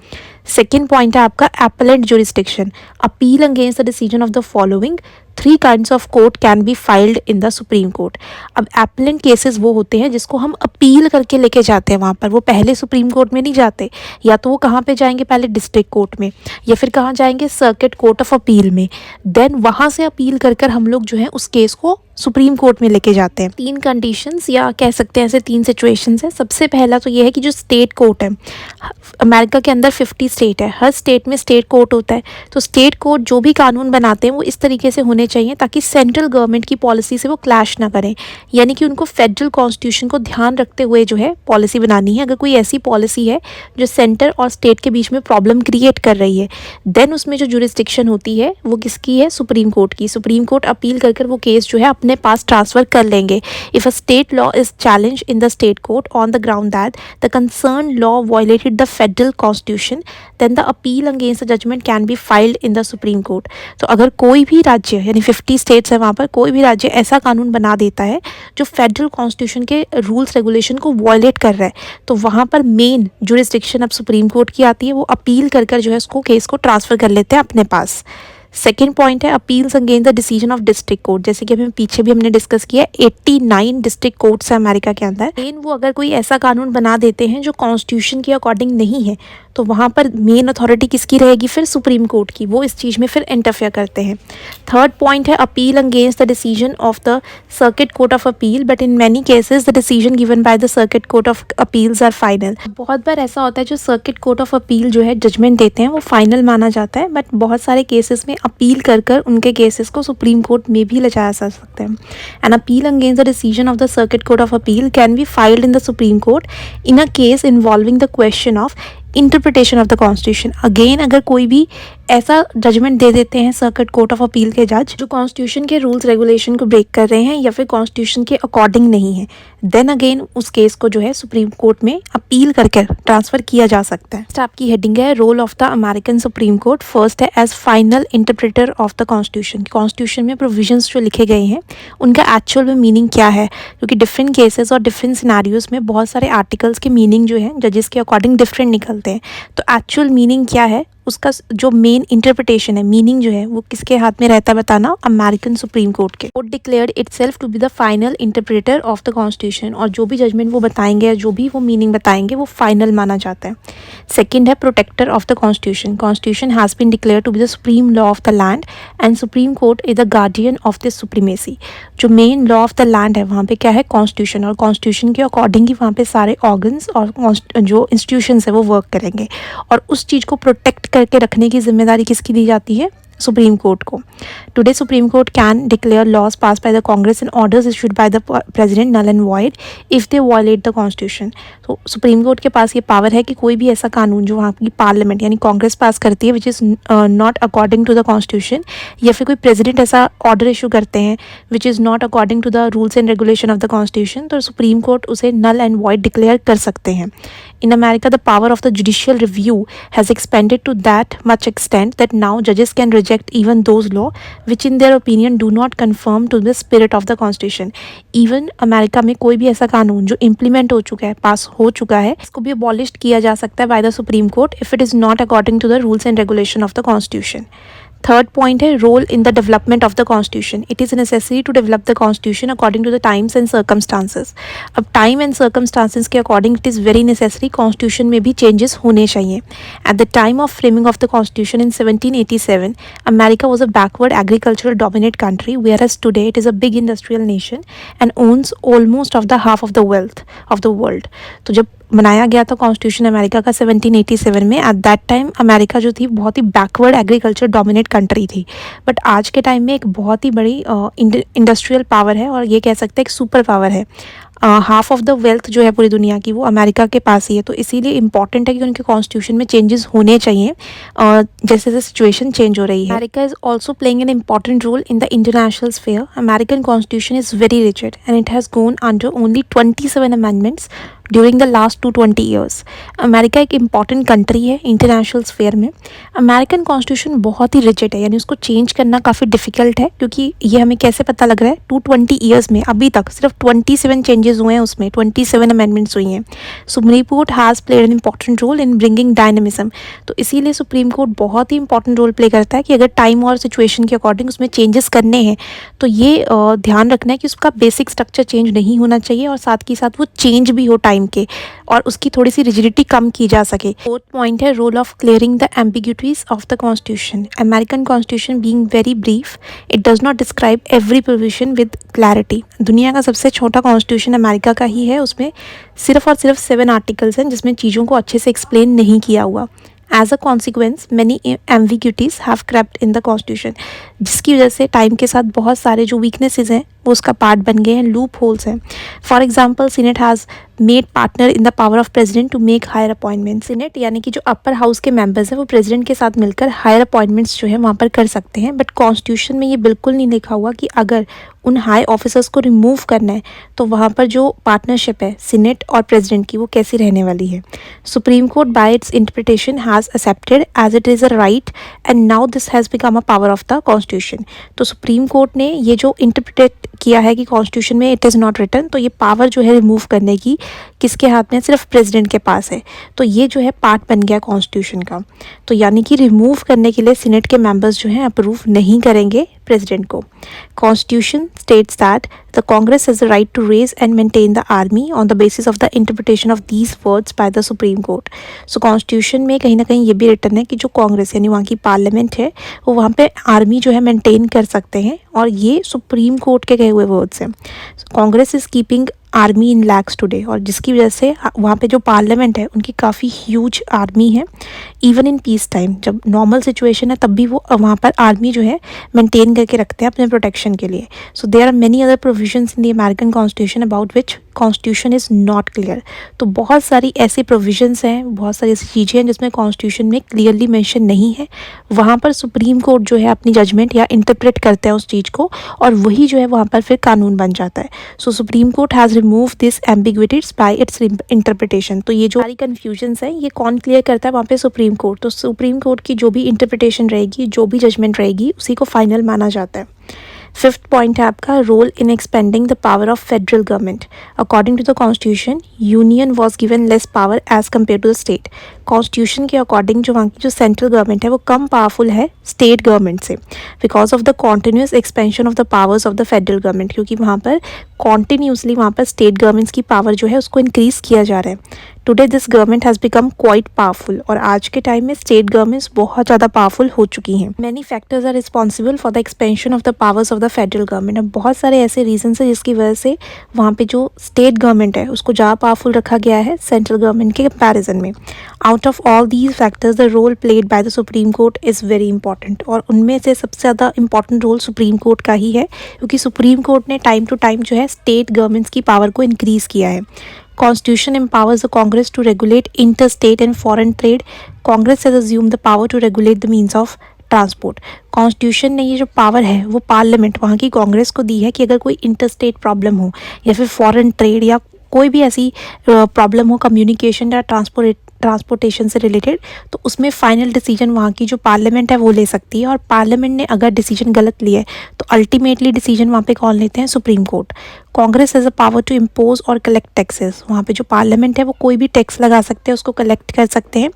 S1: सेकेंड पॉइंट है आपका appellate jurisdiction, appeal against the decision of the following 3 kinds of court can be filed in the supreme court. अब एपलेंट केसेस वो होते हैं जिसको हम अपील करके लेके जाते हैं वहाँ पर, वो पहले सुप्रीम कोर्ट में नहीं जाते, या तो वो कहाँ पे जाएंगे, पहले डिस्ट्रिक्ट कोर्ट में, या फिर कहाँ जाएंगे, सर्किट कोर्ट ऑफ अपील में। देन वहाँ से अपील कर कर हम लोग जो है उस केस को सुप्रीम कोर्ट में लेके जाते हैं। 3 कंडीशंस या कह सकते हैं ऐसे 3 सिचुएशंस हैं। सबसे पहला तो ये है कि जो स्टेट कोर्ट है, अमेरिका के अंदर 50 स्टेट है, हर स्टेट में स्टेट कोर्ट होता है, तो स्टेट कोर्ट जो भी कानून बनाते हैं वो इस तरीके से होने चाहिए ताकि सेंट्रल गवर्नमेंट की पॉलिसी से वो क्लैश ना करें, यानी कि उनको फेडरल कॉन्स्टिट्यूशन को ध्यान रखते हुए जो है पॉलिसी बनानी है। अगर कोई ऐसी पॉलिसी है जो सेंटर और स्टेट के बीच में प्रॉब्लम क्रिएट कर रही है, देन उसमें जो जुरिस्डिक्शन होती है वो किसकी है, सुप्रीम कोर्ट की। सुप्रीम कोर्ट अपील कर कर वो केस जो है अपने पास ट्रांसफर कर लेंगे। If a state law is challenge in the state court on the ground that the concern law violated the federal constitution, then the appeal against the judgement can be filed in the supreme Court. तो अगर कोई भी राज्य, यानी 50 states है वहाँ पर, कोई भी राज्य ऐसा कानून बना देता है जो फेडरल कॉन्स्टिट्यूशन के रूल्स रेगुलेशन को वायलेट कर रहा है, तो वहाँ पर मेन जुरिस्डिक्शन अब सुप्रीम कोर्ट की आती है। वो अपील कर कर जो है उसको केस को ट्रांसफ़र कर लेते हैं अपने पास। सेकेंड पॉइंट है appeals against the decision of district court. जैसे कि अभी पीछे भी हमने डिस्कस किया, 89 डिस्ट्रिक्ट कोर्ट्स है अमेरिका के अंदर। मेन वो अगर कोई ऐसा कानून बना देते हैं जो कॉन्स्टिट्यूशन के अकॉर्डिंग नहीं है, तो वहाँ पर मेन अथॉरिटी किसकी रहेगी, फिर सुप्रीम कोर्ट की। वो इस चीज़ में फिर इंटरफेयर करते हैं। थर्ड पॉइंट है appeal against the decision of the circuit court of appeal, but in many cases the decision given by the circuit court of appeals are final. बहुत बार ऐसा होता है जो सर्किट कोर्ट ऑफ अपील जो है judgement देते हैं वो फाइनल माना जाता है, बट बहुत सारे केसेस में अपील कर कर उनके केसेस को सुप्रीम कोर्ट में भी ले जाया जा सकता है। An appeal against the decision of the circuit court of appeal can be filed in the supreme Court in a case involving the question of interpretation of the constitution. Again अगर कोई भी ऐसा जजमेंट दे देते हैं circuit court of appeal के जज जो constitution के रूल्स रेगुलेशन को ब्रेक कर रहे हैं या फिर कॉन्स्टिट्यूशन के अकॉर्डिंग नहीं है, देन अगेन उस केस को जो है सुप्रीम कोर्ट में अपील करके ट्रांसफ़र किया जा सकता है। नेक्स्ट आपकी हेडिंग है role of the American supreme court. First है as final interpreter of the constitution. Constitution में प्रोविजंस जो लिखे गए हैं उनका एक्चुअल में मीनिंग क्या है, क्योंकि डिफरेंट केसेस और डिफरेंट सिनारियोज में बहुत सारे आर्टिकल्स के मीनिंग जो है जजेस के अकॉर्डिंग डिफरेंट निकलते हैं। तो एक्चुअल मीनिंग क्या है, उसका जो मेन इंटरप्रिटेशन है, मीनिंग जो है वो किसके हाथ में रहता है बताना, अमेरिकन सुप्रीम कोर्ट के। Court declared itself to be the final interpreter of the constitution, और जो भी जजमेंट वो बताएंगे या जो भी वो मीनिंग बताएंगे वो फाइनल माना जाता है। सेकेंड है protector of the constitution. Constitution has been declare to be the supreme law of the land and supreme court is the guardian of this supremacy. जो main law of the land है वहाँ पे क्या है, constitution, और constitution के according ही वहाँ पे सारे ऑर्गन्स और जो इंस्टीट्यूशंस है वो वर्क करेंगे, और उस चीज़ को प्रोटेक्ट करके रखने की जिम्मेदारी किसकी दी जाती है, सुप्रीम कोर्ट को। Today Supreme court can declare laws pass by the Congress and orders issued by the president null and void if they violate the constitution. तो सुप्रीम कोर्ट के पास ये पावर है कि कोई भी ऐसा कानून जो वहाँ की पार्लियामेंट यानी कांग्रेस पास करती है which is not according to the constitution, या फिर कोई प्रेसिडेंट ऐसा ऑर्डर इशू करते हैं which is not according to the rules and regulation of the constitution, तो सुप्रीम कोर्ट उसे नल एंड वॉइड डिक्लेयर कर सकते हैं। In America, the power of the judicial review has expanded to that much extent that now judges can reject even those laws which in their opinion do not conform to the spirit of the constitution. Even America में कोई भी ऐसा कानून जो implement हो चुका है, पास हो चुका है, इसको भी abolished किया जा सकता है by the Supreme Court if it is not according to the rules and regulation of the constitution. Third point है role in the development of the constitution. It is necessary to develop the constitution according to the times and circumstances. अब time and circumstances के according it is very necessary constitution में भी changes होने चाहिए। At the time of framing of the constitution in 1787 America was a backward agricultural dominate country, where as today it is a big industrial nation and ons almost of the half of the wealth of the world. तो जब बनाया गया था constitution America का 1787 में, at that time America जो थी बहुत ही बैकवर्ड एग्रीकल्चर डोमिनेट कंट्री थी, बट आज के टाइम में एक बहुत ही बड़ी इंडस्ट्रियल पावर है, और ये कह सकते हैं एक सुपर पावर है। हाफ ऑफ द वेल्थ जो है पूरी दुनिया की वो अमेरिका के पास ही है, तो इसीलिए इम्पॉर्टेंट है कि उनके कॉन्स्टिट्यूशन में चेंजेस होने चाहिए जैसे जैसे सिचुएशन चेंज हो रही है। America is also playing an important role in the international sphere. American constitution is very rigid and it has gone under only 27 amendments during the last 220 years. America एक important country है international sphere में। American constitution बहुत ही rigid है, यानी उसको change करना काफ़ी डिफ़िकल्ट है, क्योंकि ये हमें कैसे पता लग रहा है, 220 ईयर्स में अभी तक सिर्फ 27 चेंजेस हुए हैं, उसमें 27 अमेंडमेंट्स हुई हैं। Supreme court has played an important role in bringing dynamism. तो इसीलिए सुप्रीम कोर्ट बहुत ही इंपॉर्टेंट रोल प्ले करता है कि अगर टाइम और सिचुएशन के अकॉर्डिंग उसमें चेंजेस करने हैं तो ये ध्यान रखना है कि उसका बेसिक स्ट्रक्चर चेंज नहीं होना चाहिए और साथ ही साथ वो चेंज भी हो टाइम के, और उसकी थोड़ी सी रिजिडिटी कम की जा सके। फोर्थ पॉइंट है role of clearing the ambiguities of the constitution. American constitution being very brief, it does not describe every provision with clarity. दुनिया का सबसे छोटा कॉन्स्टिट्यूशन अमेरिका का ही है, उसमें सिर्फ और सिर्फ 7 आर्टिकल्स हैं जिसमें चीज़ों को अच्छे से एक्सप्लेन नहीं किया हुआ। As a consequence many ambiguities have crept in the constitution, जिसकी वजह से टाइम के साथ बहुत सारे जो वीकनेसेस हैं वो उसका पार्ट बन गए हैं, लूप होल्स हैं। For example, Senate has made partner in the power of president to make higher appointment. Senate यानी कि जो अपर हाउस के मेंबर्स हैं वो प्रेसिडेंट के साथ मिलकर हायर अपॉइंटमेंट्स जो है वहाँ पर कर सकते हैं, बट कॉन्स्टिट्यूशन में ये बिल्कुल नहीं लिखा हुआ कि अगर उन हाई ऑफिसर्स को रिमूव करना है तो वहाँ पर जो पार्टनरशिप है सीनेट और प्रेसिडेंट की वो कैसी रहने वाली है। Supreme Court by its interpretation has accepted as it is a right and now this has become a power of the constitution. तो सुप्रीम कोर्ट ने ये जो इंटरप्रिटेट किया है कि कॉन्स्टिट्यूशन में इट इज़ नॉट रिटन, तो ये पावर जो है रिमूव करने की किसके हाथ में, सिर्फ प्रेसिडेंट के पास है। तो ये जो है पार्ट बन गया कॉन्स्टिट्यूशन का। तो यानी कि रिमूव करने के लिए सीनेट के मेंबर्स जो हैं अप्रूव नहीं करेंगे प्रेसिडेंट को। Constitution states that the Congress has the right to raise and maintain the army on the basis of the interpretation of these words by the supreme Court. So constitution में कहीं ना कहीं ये भी return है कि जो कांग्रेस यानी वहाँ की पार्लियामेंट है वो वहाँ पे आर्मी जो है मेंटेन कर सकते हैं, और ये सुप्रीम कोर्ट के कहे हुए वर्ड्स हैं। Congress is keeping army in lakhs today, और जिसकी वजह से वहाँ पे जो पार्लियामेंट है उनकी काफ़ी ह्यूज आर्मी है। इवन इन पीस टाइम, जब नॉर्मल सिचुएशन है तब भी वो वहाँ पर आर्मी जो है मेंटेन करके रखते हैं अपने प्रोटेक्शन के लिए। So there are many other provisions in the American constitution about which constitution is not clear. तो बहुत सारी ऐसी प्रोविजंस हैं, बहुत सारी ऐसी चीज़ें हैं जिसमें कॉन्स्टिट्यूशन में क्लियरली मेंशन नहीं है। वहाँ पर सुप्रीम कोर्ट जो है अपनी जजमेंट या इंटरप्रेट करते हैं उस चीज़ को, और वही जो है वहाँ पर फिर कानून बन जाता है। So supreme court has remove this ambiguities by its interpretation. तो ये जो सारी कन्फ्यूजन्स हैं ये कौन क्लियर करता है वहाँ पे, सुप्रीम कोर्ट। तो सुप्रीम कोर्ट की जो भी इंटरप्रिटेशन रहेगी, जो भी जजमेंट रहेगी, उसी को फाइनल माना जाता है। फिफ्थ पॉइंट है आपका role in expanding the power of federal government. According to the constitution union was given less power as compare to the state. Constitution के अकॉर्डिंग जो वहाँ की जो सेंट्रल गवर्नमेंट है वो कम पावरफुल है स्टेट गवर्नमेंट से, because of the continuous expansion of the powers of the federal government, क्योंकि वहाँ पर कॉन्टिन्यूसली वहाँ पर स्टेट गवर्नमेंट्स की पावर जो है उसको इंक्रीज़ किया जा रहा है। Today this government has become quite powerful, और आज के टाइम में स्टेट गवर्नमेंट्स बहुत ज़्यादा पावरफुल हो चुकी हैं। Many factors are responsible for the expansion of the powers of the federal government. अब बहुत सारे ऐसे रीजंस हैं जिसकी वजह से वहाँ पे जो स्टेट गवर्नमेंट है उसको ज़्यादा पावरफुल रखा गया है सेंट्रल गवर्नमेंट के कंपैरिजन में। Out of all these factors the role played by the supreme court is very important, और उनमें से सबसे ज़्यादा इंपॉर्टेंट रोल सुप्रीम कोर्ट का ही है, क्योंकि सुप्रीम कोर्ट ने टाइम टू टाइम जो है स्टेट गवर्नमेंट्स की पावर को इंक्रीज़ किया है। Constitution empowers the Congress to regulate interstate and foreign trade. Congress has assumed the power to regulate the means of transport. Constitution ने ये जो पावर है वो पार्लियामेंट वहाँ की कांग्रेस को दी है कि अगर कोई इंटरस्टेट प्रॉब्लम हो या फिर फॉरेन ट्रेड या कोई भी ऐसी प्रॉब्लम हो कम्युनिकेशन या ट्रांसपोर्टेशन से रिलेटेड, तो उसमें फाइनल डिसीजन वहाँ की जो पार्लियामेंट है वो ले सकती है। और पार्लियामेंट ने अगर डिसीजन गलत लिया है तो अल्टीमेटली डिसीजन वहाँ पे कौन लेते हैं, supreme court. Congress has a power to impose और कलेक्ट टैक्सेस। वहाँ पे जो पार्लियामेंट है वो कोई भी टैक्स लगा सकते हैं, उसको कलेक्ट कर सकते हैं।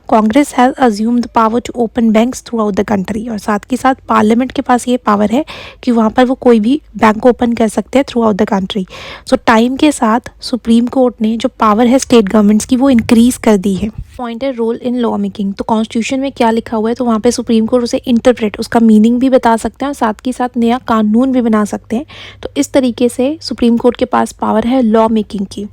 S1: Congress has assume the power to open banks throughout the country, और साथ के साथ पार्लियामेंट के पास ये पावर है कि वहाँ पर वो कोई भी बैंक ओपन कर सकते हैं through out the country. So time के साथ सुप्रीम कोर्ट ने जो पावर है स्टेट गवर्नमेंट्स की वो इंक्रीज़ कर दी है। पॉइंट है रोल इन लॉ मेकिंग। तो कॉन्स्टिट्यूशन में क्या लिखा हुआ है तो वहाँ पे सुप्रीम कोर्ट उसे इंटरप्रेट, उसका मीनिंग भी बता सकते हैं और साथ के साथ नया कानून भी बना सकते हैं। तो इस तरीके से सुप्रीम कोर्ट के पास पावर है लॉ मेकिंग की।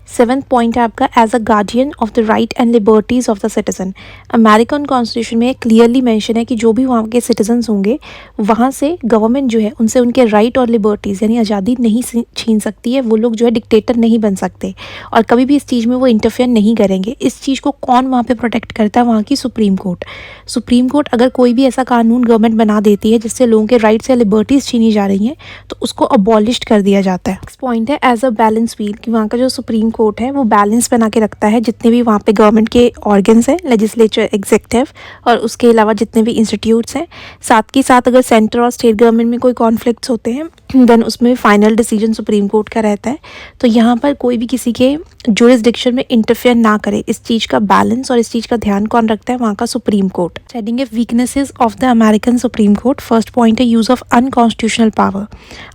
S1: सेवन्थ पॉइंट है आपका as a guardian of the right and liberties of the citizen. American constitution में क्लियरली मेंशन है कि जो भी वहाँ के सिटीजन्स होंगे वहाँ से गवर्नमेंट जो है उनसे उनके राइट और लिबर्टीज़ यानी आज़ादी नहीं छीन सकती है। वो लोग जो है डिक्टेटर नहीं बन सकते और कभी भी इस चीज़ में वो इंटरफेयर नहीं करेंगे। इस चीज़ को कौन वहाँ पर प्रोटेक्ट करता है, वहाँ की सुप्रीम कोर्ट। सुप्रीम कोर्ट अगर कोई भी ऐसा कानून गवर्नमेंट बना देती है जिससे लोगों के राइट्स या लिबर्टीज़ छीनी जा रही हैं तो उसको अबॉलिश कर दिया जाता है। नेक्स्ट पॉइंट है एज अ बैलेंस व्हील, कि वहाँ का जो सुप्रीम कोर्ट है वो बैलेंस बना के रखता है जितने भी वहाँ पे गवर्नमेंट के ऑर्गन्स हैं, लेजिस्लेचर, एग्जीक्यूटिव और उसके अलावा जितने भी इंस्टीट्यूट्स हैं। साथ के साथ अगर सेंटर और स्टेट गवर्नमेंट में कोई कॉन्फ्लिक्ट्स होते हैं देन उसमें फाइनल डिसीजन सुप्रीम कोर्ट का रहता है। तो यहाँ पर कोई भी किसी के जुरिसडिक्शन में इंटरफेयर ना करे, इस चीज़ का बैलेंस और इस चीज़ का ध्यान कौन रखता है? वहाँ का supreme court. Studying A weaknesses of the American supreme court, first point है यूज़ ऑफ अनकॉन्स्टिट्यूशनल पावर।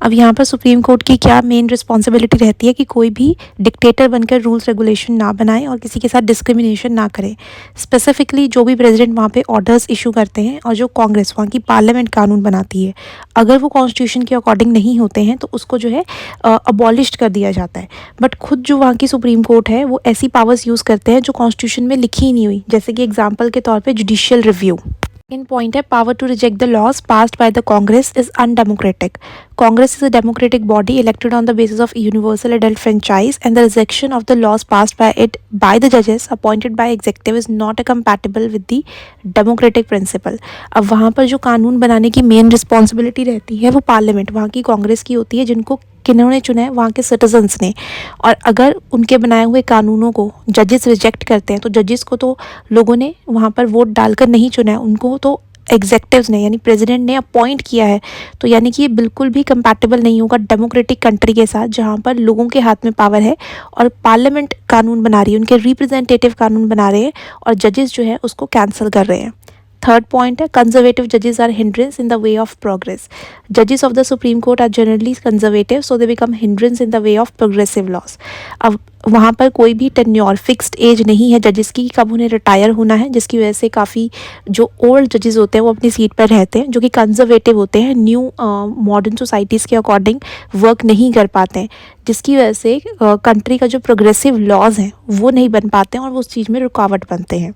S1: अब यहाँ पर सुप्रीम कोर्ट की क्या मेन रिस्पॉन्सिबिलिटी रहती है कि कोई भी डिक्टेटर बनकर रूल्स रेगुलेशन ना बनाए और किसी के साथ डिस्क्रिमिनेशन ना करे। स्पेसिफिकली जो भी प्रेसिडेंट वहाँ पे ऑर्डर्स इशू करते हैं और जो कांग्रेस वहाँ की पार्लियामेंट कानून बनाती है, अगर वो कॉन्स्टिट्यूशन के अकॉर्डिंग नहीं होते हैं तो उसको जो है अबॉलिश्ड कर दिया जाता है। बट खुद जो वहाँ की सुप्रीम कोर्ट है वो ऐसी पावर्स यूज़ करते हैं जो कॉन्स्टिट्यूशन में लिखी ही नहीं हुई, जैसे कि एग्जाम्पल के तौर पे जुडिशियल रिव्यू। सेकेंड पॉइंट है power to reject the laws passed by the Congress is undemocratic. Congress is a democratic body elected on the basis of universal adult franchise, and the rejection of the laws passed by it by the judges appointed by executive is not compatible with the democratic principle। अब वहाँ पर जो कानून बनाने की main responsibility रहती है वो पार्लियामेंट, वहाँ की कांग्रेस की होती है, जिनको किन्होंने चुना है? वहाँ के सिटीजन्स ने। और अगर उनके बनाए हुए कानूनों को जजेस रिजेक्ट करते हैं तो जजेस को तो लोगों ने वहाँ पर वोट डालकर नहीं चुना है, उनको तो एग्जेक्टिव्स ने यानी प्रेसिडेंट ने अपॉइंट किया है। तो यानी कि ये बिल्कुल भी कंपैटिबल नहीं होगा डेमोक्रेटिक कंट्री के साथ जहाँ पर लोगों के हाथ में पावर है और पार्लियामेंट कानून बना रही है, उनके रिप्रेजेंटेटिव कानून बना रहे हैं और जजेस जो है उसको कैंसिल कर रहे हैं। थर्ड पॉइंट है कंजर्वेटिव जजेस are hindrance in the way of progress. जजेस of the supreme court are generally conservative so they become hindrance in the way of progressive laws. अब वहाँ पर कोई भी टेन्योर फिक्स्ड एज नहीं है जजेस की कब उन्हें रिटायर होना है, जिसकी वजह से काफ़ी जो ओल्ड जजेस होते हैं वो अपनी सीट पर रहते हैं, जो कि कंजर्वेटिव होते हैं, न्यू मॉडर्न सोसाइटीज़ के अकॉर्डिंग वर्क नहीं कर पाते हैं, जिसकी वजह से कंट्री का जो प्रोग्रेसिव लॉज हैं वो नहीं बन पाते हैं और वो उस चीज़ में रुकावट बनते हैं।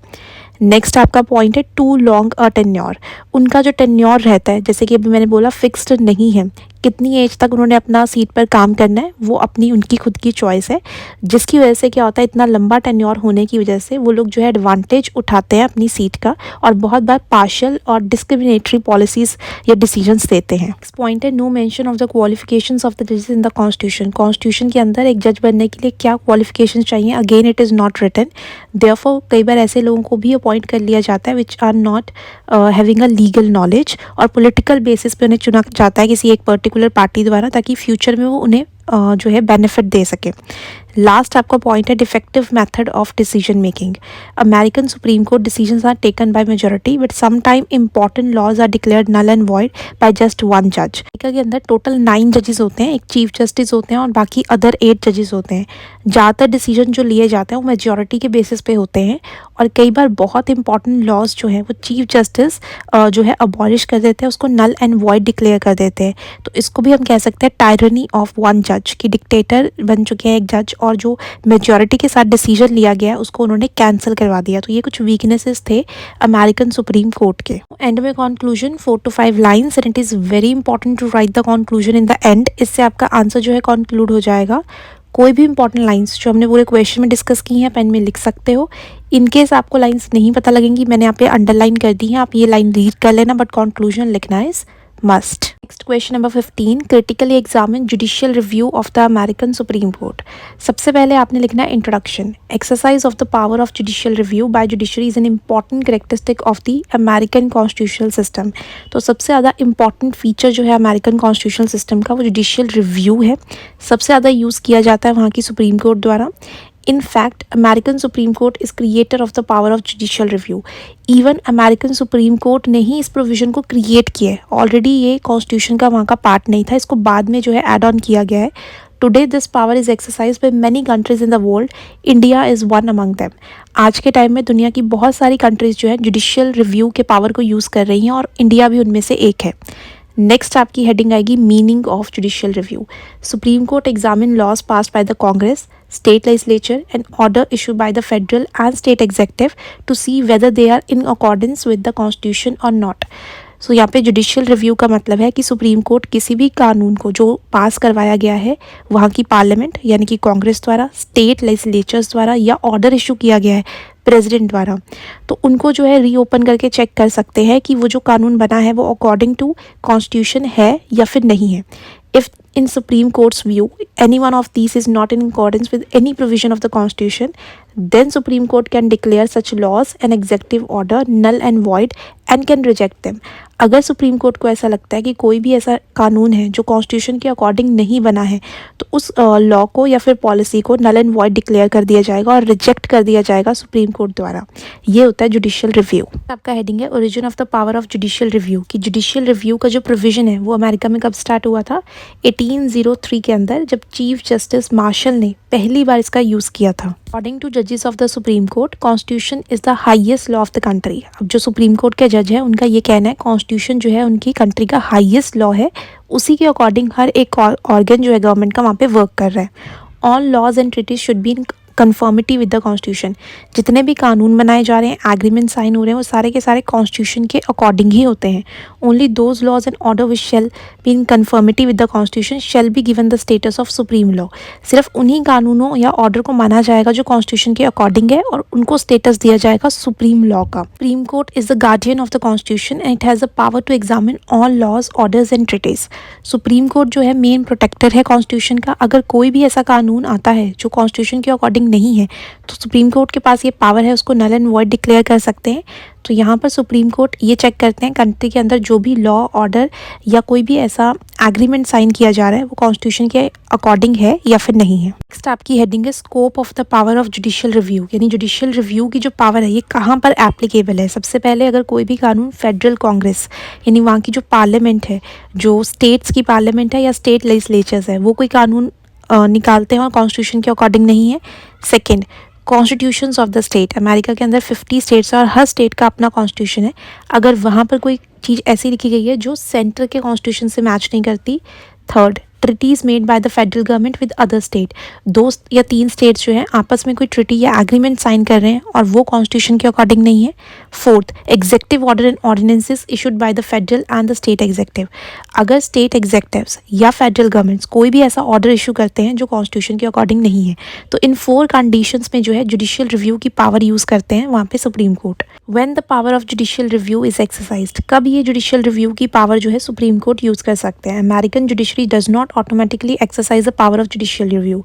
S1: नेक्स्ट आपका पॉइंट है टू लॉन्ग अ टेन्योर। उनका जो टेन्योर रहता है, जैसे कि अभी मैंने बोला, फिक्स्ड नहीं है, कितनी एज तक उन्होंने अपना सीट पर काम करना है वो अपनी उनकी खुद की चॉइस है, जिसकी वजह से क्या होता है इतना लंबा टेन्योर होने की वजह से वो लोग जो है एडवांटेज उठाते हैं अपनी सीट का और बहुत बार पार्शियल और डिस्क्रिमिनेटरी पॉलिसीज़ या डिसीजंस देते हैं। नेक्स्ट पॉइंट है no mention of the qualifications of the जजेस इन द कॉन्स्टिट्यूशन। कॉन्स्टिट्यूशन के अंदर एक जज बनने के लिए क्या क्वालिफिकेशन चाहिए, again it is not written. Therefore कई बार ऐसे लोगों को भी अपॉइंट कर लिया जाता है which are not having a legal knowledge और पॉलिटिकल बेसिस पे उन्हें चुना जाता है किसी एक पर्टिकुलर पार्टी द्वारा ताकि फ्यूचर में वो उन्हें जो है बेनिफिट दे सके। लास्ट आपका पॉइंट है defective method of decision making. American supreme court decisions are taken by majority but some time important laws are declared null and void by just one जज। अमेरिका के अंदर टोटल 9 जजेस होते हैं, एक चीफ जस्टिस होते हैं और बाकी अदर 8 जजेस होते हैं। ज़्यादातर डिसीजन जो लिए जाते हैं वो मेजॉरिटी के बेसिस पे होते हैं और कई बार बहुत इंपॉर्टेंट लॉज जो है वो चीफ जस्टिस जो है अबॉलिश कर देते हैं, उसको नल एंड वॉइड डिक्लेयर कर देते हैं। तो इसको भी हम कह सकते हैं टायरनी ऑफ वन जज, कि डिक्टेटर बन चुके हैं एक जज और जो मेजॉरिटी के साथ डिसीजन लिया गया है उसको उन्होंने कैंसिल करवा दिया। तो ये कुछ वीकनेसेस थे अमेरिकन सुप्रीम कोर्ट के। एंड में conclusion 4 to 5 lines and it is very important to write the conclusion in the end. इससे आपका आंसर जो है कंक्लूड हो जाएगा। कोई भी इंपॉर्टेंट लाइंस जो हमने पूरे क्वेश्चन में डिस्कस की हैं पेन में लिख सकते हो। इनकेस आपको लाइंस नहीं पता लगेंगी, मैंने यहाँ पे अंडरलाइन कर दी है, आप ये लाइन रीड कर लेना बट कंक्लूजन लिखना is must. Next question number 15, critically examine judicial review of the American supreme court. सबसे पहले आपने लिखना है introduction. Exercise of the power of judicial review by judiciary is an important characteristic of the American constitutional system. तो सबसे ज़्यादा important feature जो है अमेरिकन कॉन्स्टिट्यूशनल सिस्टम का वो जुडिशियल रिव्यू है। सबसे ज़्यादा यूज़ किया जाता है वहाँ की सुप्रीम कोर्ट द्वारा। In fact, American Supreme Court is creator of the power of judicial review. Even American Supreme Court ने ही इस प्रोविज़न को क्रिएट किया है। ऑलरेडी ये कॉन्स्टिट्यूशन का वहाँ का पार्ट नहीं था, इसको बाद में जो है एड ऑन किया गया है। Today this power is exercised by many countries in the world. India is one among them. आज के टाइम में दुनिया की बहुत सारी कंट्रीज़ जो है जुडिशियल रिव्यू के पावर को यूज़ कर रही हैं और इंडिया भी उनमें से एक है। नेक्स्ट आपकी हेडिंग आएगी meaning of judicial review. Supreme court examine laws passed by the Congress, state legislature and order issued by the federal and state executive to see whether they are in accordance with the constitution or not. सो यहाँ पे judicial review का मतलब है कि supreme court किसी भी कानून को जो पास करवाया गया है वहाँ की पार्लियामेंट यानी कि कांग्रेस द्वारा, स्टेट लेजिस्लेचर्स द्वारा या ऑर्डर इशू किया गया है प्रेसिडेंट द्वारा, तो उनको जो है रीओपन करके चेक कर सकते हैं कि वो जो कानून बना है वो अकॉर्डिंग टू कॉन्स्टिट्यूशन है या फिर नहीं है। If In Supreme Court's view, any one of these is not in accordance with any provision of the Constitution, then Supreme Court can declare such laws and executive order null and void and can reject them. अगर supreme Court को ऐसा लगता है कि कोई भी ऐसा कानून है जो कॉन्स्टिट्यूशन के अकॉर्डिंग नहीं बना है, तो उस लॉ को या फिर पॉलिसी को नल एंड वॉइड डिक्लेयर कर दिया जाएगा और रिजेक्ट कर दिया जाएगा सुप्रीम कोर्ट द्वारा। ये होता है जुडिशियल रिव्यू। आपका हेडिंग है origin of the power of judicial review, कि जुडिशियल रिव्यू का जो प्रोविजन है वो अमेरिका में कब स्टार्ट हुआ था, 1803 के अंदर, जब चीफ जस्टिस मार्शल ने पहली बार इसका यूज़ किया था। अकॉर्डिंग टू जजेस of the supreme court, constitution is the highest law of the country. अब जो सुप्रीम कोर्ट के जज है उनका ये कहना है कॉन्स्टिट्यूशन जो है उनकी कंट्री का हाईएस्ट लॉ है, उसी के अकॉर्डिंग हर एक ऑर्गन जो है गवर्नमेंट का वहाँ पे वर्क कर रहा है। All laws and treaties should be in conformity with the constitution. जितने भी कानून बनाए जा रहे हैं, एग्रीमेंट साइन हो रहे हैं, वो सारे के सारे कॉन्स्टिट्यूशन के अकॉर्डिंग ही होते हैं। Only those laws and order which shall be in conformity with the constitution shall be given the status of supreme law. सिर्फ उन्हीं कानूनों या ऑर्डर को माना जाएगा जो कॉन्स्टिट्यूशन के अकॉर्डिंग है और उनको स्टेटस दिया जाएगा सुप्रीम लॉ का। Supreme court is the guardian of the constitution and it has the power to examine all laws, orders and treaties. Supreme court जो है मेन प्रोटेक्टर है कॉन्स्टिट्यूशन का। अगर कोई भी ऐसा कानून आता है जो कॉन्स्टिट्यूशन के अकॉर्डिंग नहीं है, तो सुप्रीम कोर्ट के पास ये पावर है, उसको नल एंड वॉइड डिक्लेयर कर सकते हैं। तो यहाँ पर सुप्रीम कोर्ट ये चेक करते हैं कंट्री के अंदर जो भी लॉ, ऑर्डर या कोई भी ऐसा एग्रीमेंट साइन किया जा रहा है वो कॉन्स्टिट्यूशन के अकॉर्डिंग है या फिर नहीं है। नेक्स्ट आपकी हेडिंग है scope of the power of judicial review, यानी जुडिशियल रिव्यू की जो पावर है ये कहाँ पर एप्लीकेबल है। सबसे पहले अगर कोई भी कानून फेडरल कांग्रेस यानी वहाँ की जो पार्लियामेंट है, जो स्टेट्स की पार्लियामेंट है या स्टेट लेजिस्लेचर्स है, वो कोई कानून निकालते हैं और कॉन्स्टिट्यूशन के अकॉर्डिंग नहीं है। Second, constitutions of the state. America के अंदर 50 स्टेट्स है और हर स्टेट का अपना कॉन्स्टिट्यूशन है। अगर वहाँ पर कोई चीज़ ऐसी लिखी गई है जो सेंटर के कॉन्स्टिट्यूशन से मैच नहीं करती। Third, treaties made by the federal government with other state. 2 या 3 स्टेट्स जो हैं आपस में कोई ट्रिटी या एग्रीमेंट साइन कर रहे हैं और वो कॉन्स्टिट्यूशन के अकॉर्डिंग नहीं है। Fourth, executive order and ordinances issued by the federal and the state executive. अगर स्टेट एग्जेक्टिव्स या फेडरल गवर्नमेंट्स कोई भी ऐसा ऑर्डर इशू करते हैं जो कॉन्स्टिट्यूशन के अकॉर्डिंग नहीं है, तो इन 4 कंडीशंस में जो है जुडिशियल रिव्यू की पावर यूज़ करते हैं वहाँ पे supreme court. When the power of judicial review is exercised, कब ये जुडिशियल रिव्यू की पावर जो है सुप्रीम कोर्ट यूज़ कर सकते हैं। American judiciary does not automatically exercise the power of judicial review.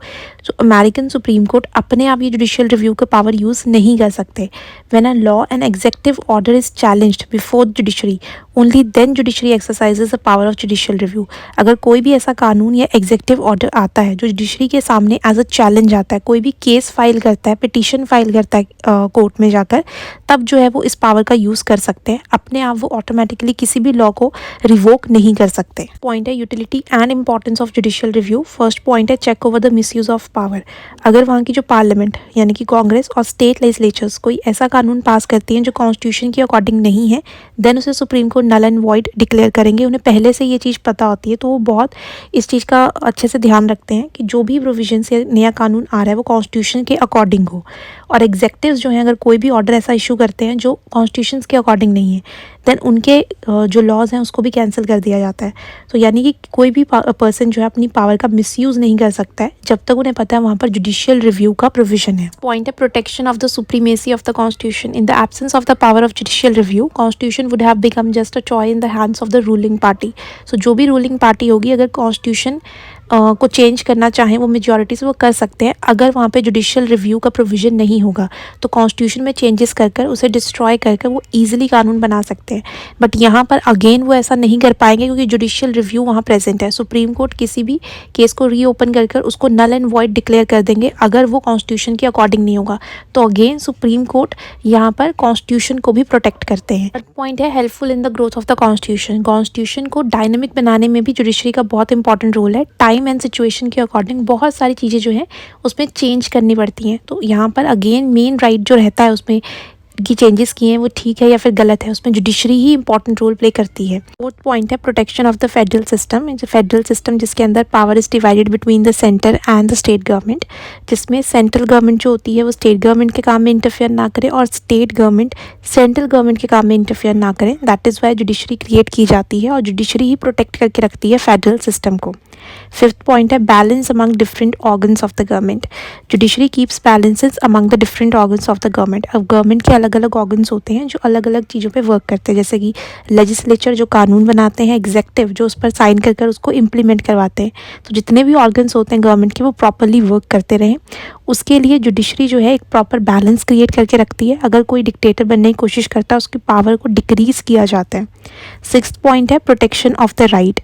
S1: तो अमेरिकन सुप्रीम कोर्ट अपने आप ये जुडिशियल रिव्यू का पावर यूज़ नहीं कर सकते। When a law and executive order is challenged before judiciary, only then judiciary exercises the power of judicial review. अगर कोई भी ऐसा कानून या एग्जेक्टिव ऑर्डर आता है जो जुडिशरी के सामने एज अ चैलेंज आता है, कोई भी केस फाइल करता है, पिटीशन फाइल करता है कोर्ट में जाकर, तब जो है वो इस पावर का यूज़ कर सकते हैं। अपने आप वो ऑटोमेटिकली किसी भी लॉ को रिवोक नहीं कर सकते। पॉइंट है utility and importance of judicial review. First point है check over the misuse of power. अगर वहाँ की जो पार्लियामेंट यानी कि कांग्रेस और स्टेट लेजिस्लेचर्स कोई ऐसा कानून पास करती हैं जो कॉन्स्टिट्यूशन के अकॉर्डिंग नहीं है, देन उसे supreme court null and void declare करेंगे। उन्हें पहले से ये चीज़ पता होती है, तो वो बहुत इस चीज़ का अच्छे से ध्यान रखते हैं कि जो भी प्रोविजन से नया कानून आ रहा है वो कॉन्स्टिट्यूशन के अकॉर्डिंग हो। और एग्जेक्टिव्स जो हैं अगर कोई भी ऑर्डर ऐसा इशू करते हैं जो कॉन्स्टिट्यूशन के अकॉर्डिंग नहीं है, देन उनके जो लॉज हैं उसको भी कैंसिल कर दिया जाता है। तो यानी कि कोई भी पर्सन जो है अपनी पावर का मिसयूज़ नहीं कर सकता है जब तक उन्हें पता है वहाँ पर जुडिशियल रिव्यू का प्रोविजन है। पॉइंट है protection of the supremacy of the constitution. In the absence of the power of judicial review, constitution would have become just a toy in the hands of the ruling party. So जो भी ruling party होगी, अगर constitution को change करना चाहें वो majority से वो कर सकते हैं। अगर वहाँ पे जुडिशियल रिव्यू का प्रोविज़न नहीं होगा तो कॉन्स्टिट्यूशन में चेंजेस कर कर उसे डिस्ट्रॉय कर कर वो ईजिली कानून बना सकते हैं। बट यहाँ पर अगेन वो ऐसा नहीं कर पाएंगे क्योंकि जुडिशियल रिव्यू वहाँ प्रेजेंट है। सुप्रीम कोर्ट किसी भी केस को रीओपन कर कर उसको नल एंड वॉइड डिक्लेयर कर देंगे अगर वो कॉन्स्टिट्यूशन के अकॉर्डिंग नहीं होगा। तो अगेन सुप्रीम कोर्ट यहाँ पर कॉन्स्टिट्यूशन को भी प्रोटेक्ट करते हैं। थर्ड पॉइंट है helpful in the growth of the constitution. Constitution को डायनेमिक बनाने में भी जुडिशरी का बहुत इंपॉर्टेंट रोल है। टाइम एंड सिचुएशन के अकॉर्डिंग बहुत सारी चीज़ें जो हैं उसमें चेंज करनी पड़ती हैं। तो यहाँ पर अगेन मेन राइट जो रहता है उसमें की चेंजेस किए हैं वो ठीक है या फिर गलत है, उसमें जुडिशरी ही इंपॉर्टेंट रोल प्ले करती है। फोर्थ पॉइंट है protection of the federal system. Federal system जिसके अंदर power is divided between the centre and the state government, जिसमें सेंट्रल गवर्नमेंट जो होती है वो स्टेट गवर्नमेंट के काम में इंटरफेयर ना करे और स्टेट गवर्नमेंट सेंट्रल गवर्नमेंट के काम में इंटरफेयर ना करें। That is Y judiciary create की जाती है और जुडिशरी ही प्रोटेक्ट करके रखती है फेडरल सिस्टम को। फिफ्थ पॉइंट है balance among different organs of the government. Judiciary keeps balances among the different organs of the government. अब गवर्नमेंट के अलग अलग अलग ऑर्गन्स होते हैं जो अलग अलग चीज़ों पे वर्क करते हैं, जैसे कि लेजिस्लेचर जो कानून बनाते हैं, एग्जेक्टिव जो उस पर साइन कर कर उसको इम्प्लीमेंट करवाते हैं। तो जितने भी ऑर्गन्स होते हैं गवर्नमेंट के वो प्रॉपरली वर्क करते रहें, उसके लिए जुडिशरी जो है एक प्रॉपर बैलेंस क्रिएट करके रखती है। अगर कोई डिक्टेटर बनने की कोशिश करता है उसकी पावर को डिक्रीज़ किया जाता है। 6th पॉइंट है प्रोटेक्शन ऑफ द राइट।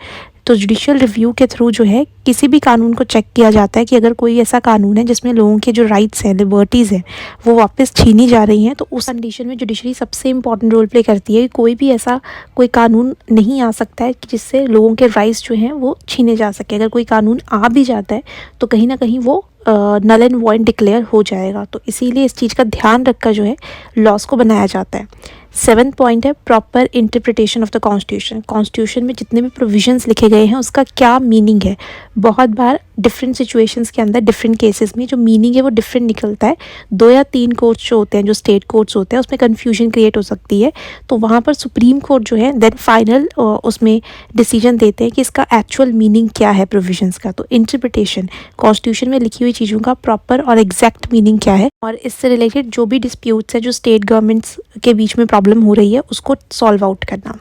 S1: तो जुडिशियल रिव्यू के थ्रू जो है किसी भी कानून को चेक किया जाता है कि अगर कोई ऐसा कानून है जिसमें लोगों के जो राइट्स हैं, लिबर्टीज़ हैं, वो वापस छीनी जा रही हैं, तो उस कंडीशन में जुडिशरी सबसे इंपॉर्टेंट रोल प्ले करती है कि कोई भी ऐसा कोई कानून नहीं आ सकता है कि जिससे लोगों के राइट्स जो हैं वो छीने जा सके। अगर कोई कानून आ भी जाता है तो कहीं ना कहीं वो नल एंड वॉइड डिक्लेयर हो जाएगा। तो इसीलिए इस चीज़ का ध्यान रखकर जो है लॉज को बनाया जाता है। 7th पॉइंट है proper interpretation of the constitution. Constitution में जितने भी प्रोविजंस लिखे गए हैं उसका क्या मीनिंग है। बहुत बार डिफरेंट सिचुएशंस के अंदर डिफरेंट केसेस में जो मीनिंग है वो डिफरेंट निकलता है। 2 या 3 कोर्ट्स जो होते हैं, जो स्टेट कोर्ट्स होते हैं, उसमें कन्फ्यूजन क्रिएट हो सकती है। तो वहाँ पर सुप्रीम कोर्ट जो है देन फाइनल उसमें डिसीजन देते हैं कि इसका एक्चुअल मीनिंग क्या है प्रोविजंस का। तो इंटरप्रिटेशन, कॉन्स्टिट्यूशन में लिखी हुई चीज़ों का प्रॉपर और एग्जैक्ट मीनिंग क्या है, और इससे रिलेटेड जो भी डिस्प्यूट्स है जो स्टेट गवर्नमेंट्स के बीच में प्रॉब्लम हो रही है उसको सॉल्व आउट करना।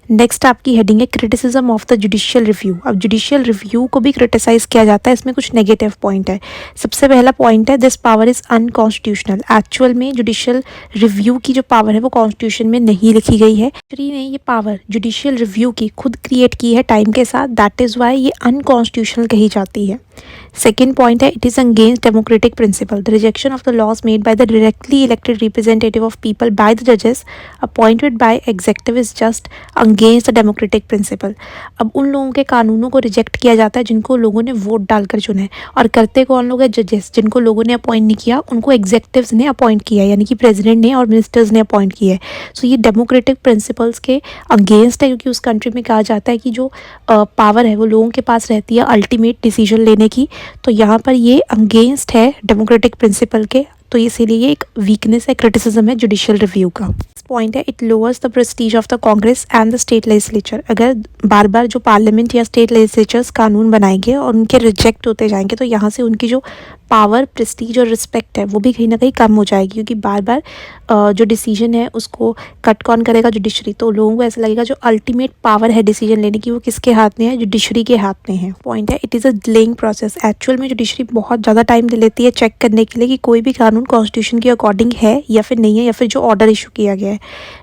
S1: नेक्स्ट आपकी हेडिंग है criticism of the judicial review. अब जुडिशियल रिव्यू को भी क्रिटिसाइज़ किया जाता है, इसमें कुछ नेगेटिव पॉइंट है। सबसे पहला पॉइंट है this power is unconstitutional. Actual में जुडिशियल रिव्यू की जो पावर है वो कॉन्स्टिट्यूशन में नहीं लिखी गई है। श्री ने ये पावर जुडिशियल रिव्यू की खुद क्रिएट की है टाइम के साथ, दैट इज़ वाई ये अनकॉन्स्टिट्यूशनल कही जाती है। सेकेंड पॉइंट है it is against democratic principle. The rejection of the laws made by the directly elected representative of people by the जजेस appointed by executive is just against the democratic principle. अब उन लोगों के कानूनों को reject किया जाता है जिनको लोगों ने वोट डालकर चुना है, और करते कौन लोग हैं? जजेस। जिनको लोगों ने अपॉइंट नहीं किया उनको एग्जेक्टिव्स ने अपॉइंट किया, यानी कि प्रेसिडेंट ने और मिनिस्टर्स ने अपॉइंट किया है। सो ये डेमोक्रेटिक प्रिंसिपल्स के अगेंस्ट है, क्योंकि उस कंट्री में कहा जाता है कि जो पावर है वो लोगों के पास रहती है अल्टीमेट डिसीजन लेने की। तो यहाँ पर ये अगेंस्ट है डेमोक्रेटिक प्रिंसिपल के, तो इसीलिए ये एक वीकनेस है, क्रिटिसिज्म है जुडिशियल रिव्यू का। पॉइंट है it lowers the Prestige of the Congress and the state legislature. अगर बार बार जो पार्लियामेंट या स्टेट लेजिस्लेचर्स कानून बनाएंगे और उनके रिजेक्ट होते जाएंगे तो यहाँ से उनकी जो पावर, प्रेस्टीज और रिस्पेक्ट है वो भी कहीं ना कहीं कम हो जाएगी, क्योंकि बार बार जो डिसीजन है उसको कट कौन करेगा? जुडिशरी। तो लोगों को ऐसा लगेगा जो अल्टीमेट पावर है डिसीजन लेने की वो किसके हाथ में है? जुडिशरी के हाथ में है। पॉइंट है it is a delaying process. Actual में जुडिशरी बहुत ज़्यादा टाइम ले लेती है चेक करने के लिए कि कोई भी कानून कॉन्स्टिट्यूशन के अकॉर्डिंग है या फिर नहीं है, या फिर जो ऑर्डर इशू किया गया है,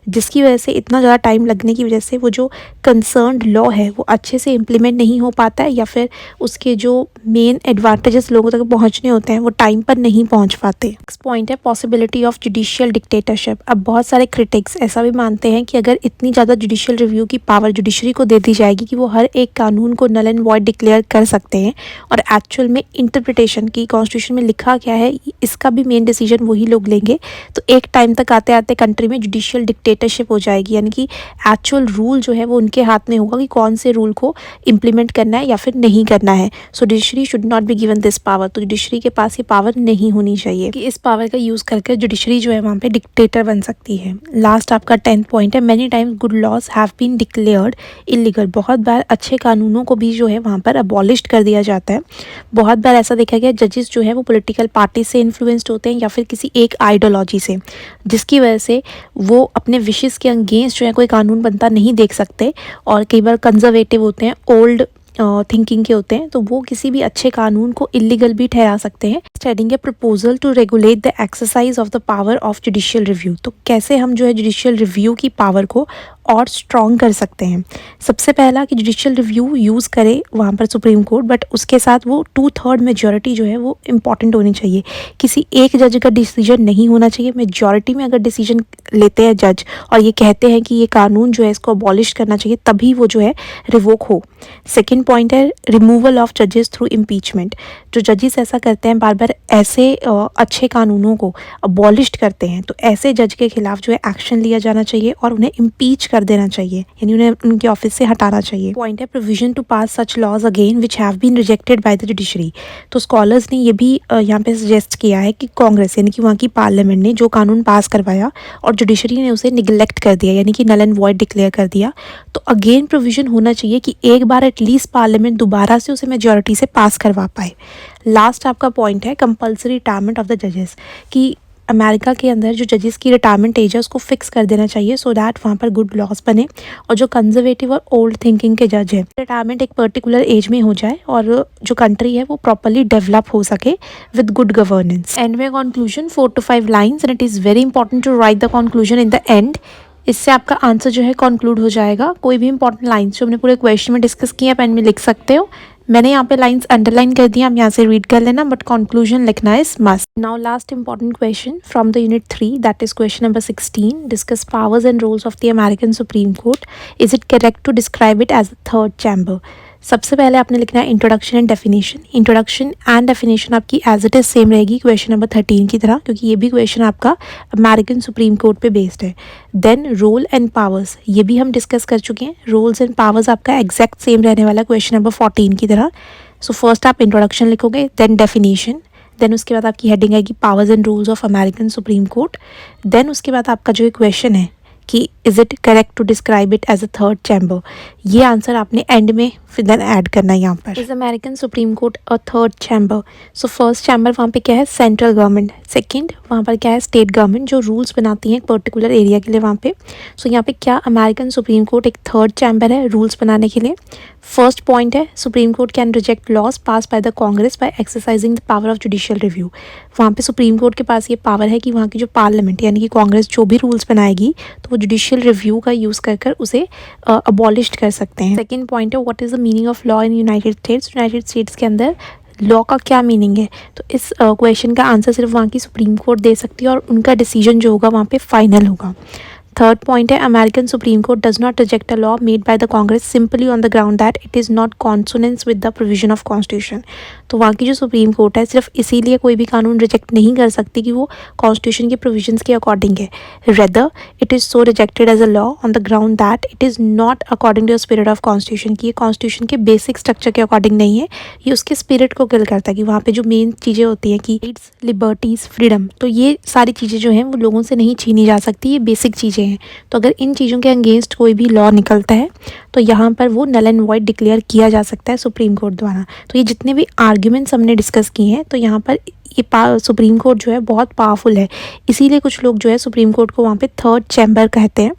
S1: जिसकी वजह से इतना ज़्यादा टाइम लगने की वजह से वो जो कंसर्न्ड लॉ है वो अच्छे से इम्प्लीमेंट नहीं हो पाता है, या फिर उसके जो मेन एडवांटेजेस लोगों तक पहुँचने होते हैं वो टाइम पर नहीं पहुँच पाते। नेक्स्ट पॉइंट है पॉसिबिलिटी ऑफ जुडिशियल डिक्टेटरशिप। अब बहुत सारे क्रिटिक्स ऐसा भी मानते हैं कि अगर इतनी ज़्यादा जुडिशियल रिव्यू की पावर जुडिशरी को दे दी जाएगी कि वो हर एक कानून को नल एंड वॉइड डिक्लेयर कर सकते हैं, और एक्चुअल में इंटरप्रिटेशन की कॉन्स्टिट्यूशन में लिखा क्या है इसका भी मेन डिसीजन वही लोग लेंगे, तो एक टाइम तक आते आते कंट्री में जुडिशियल डिक्टेटरशिप हो जाएगी, यानी कि एक्चुअल रूल जो है वो उनके हाथ में होगा कि कौन से रूल को इम्प्लीमेंट करना है या फिर नहीं करना है। So judiciary should not be given this power. तो जुडिशरी के पास ये पावर नहीं होनी चाहिए कि इस पावर का यूज़ करके जुडिशरी जो है वहाँ पे डिक्टेटर बन सकती है। लास्ट आपका 10th पॉइंट है many times good laws have been declared illegal. बहुत बार अच्छे कानूनों को भी जो है वहाँ पर अबॉलिश्ड कर दिया जाता है। बहुत बार ऐसा देखा गया जजेस जो है वो पॉलिटिकल पार्टी से इन्फ्लुएंस्ड होते हैं या फिर किसी एक आइडियोलॉजी से, जिसकी वजह से वो अपने विशेस के अगेंस्ट जो है कोई कानून बनता नहीं देख सकते, और कई बार कंजर्वेटिव होते हैं, ओल्ड थिंकिंग के होते हैं, तो वो किसी भी अच्छे कानून को इलीगल भी ठहरा सकते हैं। स्टडिंग है proposal to regulate the exercise of the power of judicial review. तो कैसे हम जो है जुडिशियल रिव्यू की पावर को और स्ट्रॉन्ग कर सकते हैं। सबसे पहला कि जुडिशियल रिव्यू यूज़ करे वहाँ पर सुप्रीम कोर्ट, बट उसके साथ वो 2/3 मेजॉरिटी जो है वो इम्पॉर्टेंट होनी चाहिए। किसी एक जज का डिसीजन नहीं होना चाहिए। मेजॉरिटी में अगर डिसीजन लेते हैं जज और ये कहते हैं कि ये कानून जो है इसको अबॉलिश करना चाहिए, तभी वो जो है रिवोक हो। सेकेंड पॉइंट है रिमूवल ऑफ जजेस थ्रू इम्पीचमेंट। जो जजेस ऐसा करते हैं, बार बार ऐसे अच्छे कानूनों को अबॉलिश करते हैं, तो ऐसे जज के खिलाफ जो है एक्शन लिया जाना चाहिए और उन्हें इम्पीच कर देना चाहिए, यानी उन्हें उनके ऑफिस से हटाना चाहिए। पॉइंट है provision to pass such laws again which have been rejected by the judiciary. तो स्कॉलर्स ने ये भी यहाँ पे सजेस्ट किया है कि कांग्रेस यानी कि वहाँ की पार्लियामेंट ने जो कानून पास करवाया और जुडिशरी ने उसे निगलेक्ट कर दिया, यानी कि नल एंड वॉइड डिक्लेयर कर दिया, तो अगेन प्रोविजन होना चाहिए कि एक बार एटलीस्ट पार्लियामेंट दोबारा से उसे मेजॉरिटी से पास करवा पाए। लास्ट आपका पॉइंट है कंपल्सरी रिटायरमेंट ऑफ द जजेस, कि अमेरिका के अंदर जो जजेस की रिटायरमेंट एज है उसको फिक्स कर देना चाहिए, सो दैट वहाँ पर गुड लॉस बने और जो कंजर्वेटिव और ओल्ड थिंकिंग के जज है रिटायरमेंट एक पर्टिकुलर एज में हो जाए और जो कंट्री है वो प्रॉपरली डेवलप हो सके विद गुड गवर्नेंस। एंड में conclusion 4 to 5 lines and it is very important to write the conclusion in the end. इससे आपका आंसर जो है कंक्लूड हो जाएगा। कोई भी इंपॉर्टेंट लाइन्स जो हमने पूरे क्वेश्चन में डिस्कस किया पेन में लिख सकते हो। मैंने यहाँ पे लाइंस अंडरलाइन कर दी, आप यहाँ से रीड कर लेना, बट कंक्लूजन लिखना is must. Now last important question from the unit 3, that is question number 16। Discuss powers and roles of the American supreme court. Is it correct to describe it as a third chamber? सबसे पहले आपने लिखना है introduction and definition. Introduction and definition आपकी as it is same रहेगी question number 13 की तरह, क्योंकि ये भी क्वेश्चन आपका अमेरिकन सुप्रीम कोर्ट पे बेस्ड है। देन रोल एंड पावर्स, ये भी हम डिस्कस कर चुके हैं। रोल्स एंड पावर्स आपका एग्जैक्ट सेम रहने वाला क्वेश्चन नंबर 14 की तरह। सो फर्स्ट आप इंट्रोडक्शन लिखोगे, देन डेफिनेशन, देन उसके बाद आपकी हेडिंग आएगी powers and rules of American supreme court. Then उसके बाद आपका जो क्वेश्चन है कि is it correct to describe it as a third chamber, ये आंसर आपने एंड में फिर देन ऐड करना है यहाँ पर। Is American supreme court a third chamber? So first chamber वहाँ पे क्या है, सेंट्रल गवर्नमेंट। सेकंड वहाँ पर क्या है, स्टेट गवर्नमेंट जो रूल्स बनाती हैं एक पर्टिकुलर एरिया के लिए वहाँ पे। सो यहाँ पे क्या अमेरिकन सुप्रीम कोर्ट एक थर्ड चैम्बर है रूल्स बनाने के लिए। फर्स्ट पॉइंट है supreme court can reject laws pass by the Congress by exercising the power of judicial review. वहाँ पे सुप्रीम कोर्ट के पास ये पावर है कि वहाँ की जो पार्लियामेंट यानी कि कांग्रेस जो भी रूल्स बनाएगी तो वो जुडिशियल रिव्यू का यूज़ कर कर उसे अबॉलिश कर सकते हैं। सेकेंड पॉइंट है what is the meaning of law in United states. United states के अंदर लॉ का क्या मीनिंग है, तो इस क्वेश्चन का आंसर सिर्फ वहाँ की सुप्रीम कोर्ट दे सकती है और उनका डिसीजन जो होगा वहाँ पे फाइनल होगा। थर्ड पॉइंट है American supreme court does not reject a law made by the Congress simply on the ground that it is not consonance with the provision of constitution. तो वहाँ की जो सुप्रीम कोर्ट है सिर्फ इसीलिए कोई भी कानून रिजेक्ट नहीं कर सकती कि वो कॉन्स्टिट्यूशन के प्रोविजंस के अकॉर्डिंग है। Rather it is so rejected as a law on the ground that it is not according to the spirit of constitution, की ये कॉन्स्टिट्यूशन के बेसिक स्ट्रक्चर के अकॉर्डिंग नहीं है, ये उसके स्पिरिट को किल करता है कि वहाँ पे जो मेन चीज़ें होती हैं कि राइट्स, लिबर्टीज़, फ्रीडम, तो ये सारी चीज़ें जो हैं वो लोगों से नहीं छीनी जा सकती, ये बेसिक चीज़ें हैं। तो अगर इन चीज़ों के अगेंस्ट कोई भी लॉ निकलता है तो यहाँ पर वो नल एंड वॉइड डिक्लेयर किया जा सकता है सुप्रीम कोर्ट द्वारा। तो ये जितने भी आर्ग्यूमेंट्स हमने डिस्कस किए हैं तो यहाँ पर ये सुप्रीम कोर्ट जो है बहुत पावरफुल है, इसीलिए कुछ लोग जो है सुप्रीम कोर्ट को वहाँ पे थर्ड चैम्बर कहते हैं।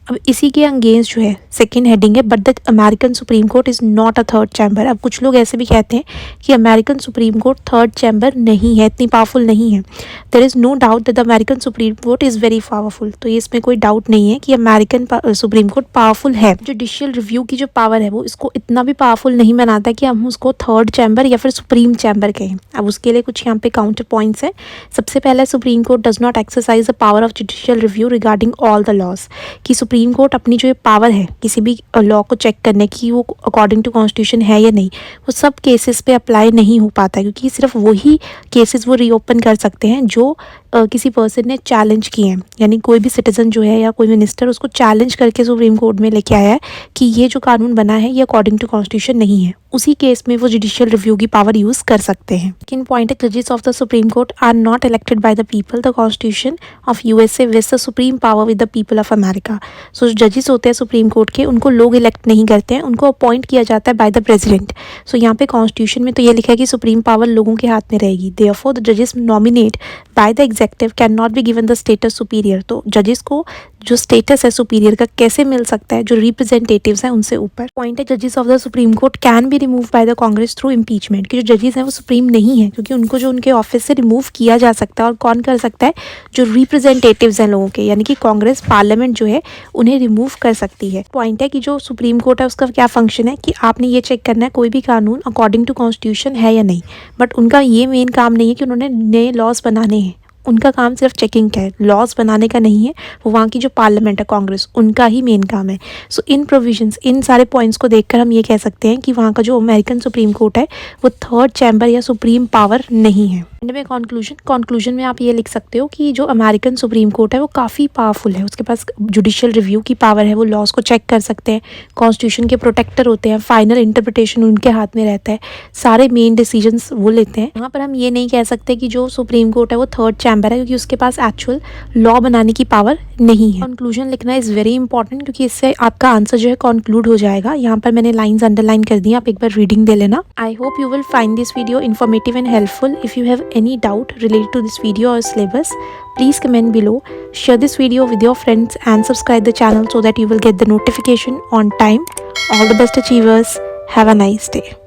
S1: अब इसी के अगेंस्ट जो है सेकंड हेडिंग है but the American supreme court is not a third chamber. अब कुछ लोग ऐसे भी कहते हैं कि American supreme court third chamber नहीं है, इतनी पावरफुल नहीं है। There is no doubt that the American supreme court is very powerful. तो ये इसमें कोई डाउट नहीं है कि अमेरिकन सुप्रीम कोर्ट पावरफुल है। जुडिशियल रिव्यू की जो पावर है वो इसको इतना भी पावरफुल नहीं बनाता कि हम उसको थर्ड चैम्बर या फिर सुप्रीम चैम्बर कहें। अब उसके लिए कुछ यहाँ पे काउंटर पॉइंट्स हैं। सबसे पहले supreme court does not exercise the power of judicial review regarding all the laws, कि सुप्रीम कोर्ट अपनी जो ये पावर है किसी भी लॉ को चेक करने की वो अकॉर्डिंग टू कॉन्स्टिट्यूशन है या नहीं, वो सब केसेस पे अप्लाई नहीं हो पाता, क्योंकि सिर्फ वही केसेस वो रीओपन कर सकते हैं जो किसी पर्सन ने चैलेंज किए हैं, यानी कोई भी सिटीजन जो है या कोई मिनिस्टर उसको चैलेंज करके सुप्रीम कोर्ट में लेके आया है कि ये जो कानून बना है ये अकॉर्डिंग टू कॉन्स्टिट्यूशन नहीं है, उसी केस में वो जुडिशियल रिव्यू की पावर यूज़ कर सकते हैं। सेकंड पॉइंट है जजेस of the supreme court are not elected by the people, the constitution of USA vest the supreme power with the people of America. So जो जजेस होते हैं सुप्रीम कोर्ट के उनको लोग इलेक्ट नहीं करते हैं, उनको अपॉइंट किया जाता है बाय द प्रेसिडेंट। सो यहाँ पे कॉन्स्टिट्यूशन में तो ये लिखा है कि सुप्रीम पावर लोगों के हाथ में रहेगी। देयरफॉर द जजेस nominate by the adjective can not be given the status superior. तो जजेस को जो स्टेटस है सुपीरियर का कैसे मिल सकता है, जो रिप्रेजेंटेटिव्स हैं उनसे ऊपर। पॉइंट है जजेस of the supreme court can be remove by the Congress through impeachment, कि जो जजेस हैं वो सुप्रीम नहीं है क्योंकि उनको जो उनके ऑफिस से रिमूव किया जा सकता है, और कौन कर सकता है, जो रिप्रेजेंटेटिव्स हैं लोगों के, यानी कि कांग्रेस पार्लियामेंट जो है उन्हें रिमूव कर सकती है। पॉइंट है कि जो सुप्रीम कोर्ट है उसका क्या फंक्शन है कि आपने ये चेक करना है कोई भी कानून अकॉर्डिंग टू कॉन्स्टिट्यूशन है या नहीं, बट उनका ये मेन काम नहीं है कि उन्होंने नए लॉज बनाने हैं, उनका काम सिर्फ चेकिंग का है, लॉज बनाने का नहीं है। वो वहाँ की जो पार्लियामेंट है कांग्रेस, उनका ही मेन काम है। सो इन प्रोविजंस, इन सारे पॉइंट्स को देखकर हम ये कह सकते हैं कि वहाँ का जो अमेरिकन सुप्रीम कोर्ट है वो थर्ड चैम्बर या सुप्रीम पावर नहीं है। एंड में कंक्लूजन में आप ये लिख सकते हो कि जो अमेरिकन सुप्रीम कोर्ट है वो काफ़ी पावरफुल है, उसके पास जुडिशियल रिव्यू की पावर है, वो लॉज को चेक कर सकते हैं, कॉन्स्टिट्यूशन के प्रोटेक्टर होते हैं, फाइनल इंटरप्रिटेशन उनके हाथ में रहता है, सारे मेन डिसीजंस वो लेते हैं। यहाँ पर हम ये नहीं कह सकते कि जो सुप्रीम कोर्ट है वो थर्ड चैम्बर है, क्योंकि उसके पास एक्चुअल लॉ बनाने की पावर नहीं है। कंक्लूजन लिखना इज़ वेरी इंपॉर्टेंट, क्योंकि इससे आपका आंसर जो है कंक्लूड हो जाएगा। यहाँ पर मैंने लाइंस अंडरलाइन कर दी, आप एक बार रीडिंग दे लेना। I hope you will find this video informative and helpful. If you have any doubt related to this video or syllabus, please comment below. Share this video with your friends and subscribe the channel so that you will get the notification on time. All the best achievers. Have a nice day.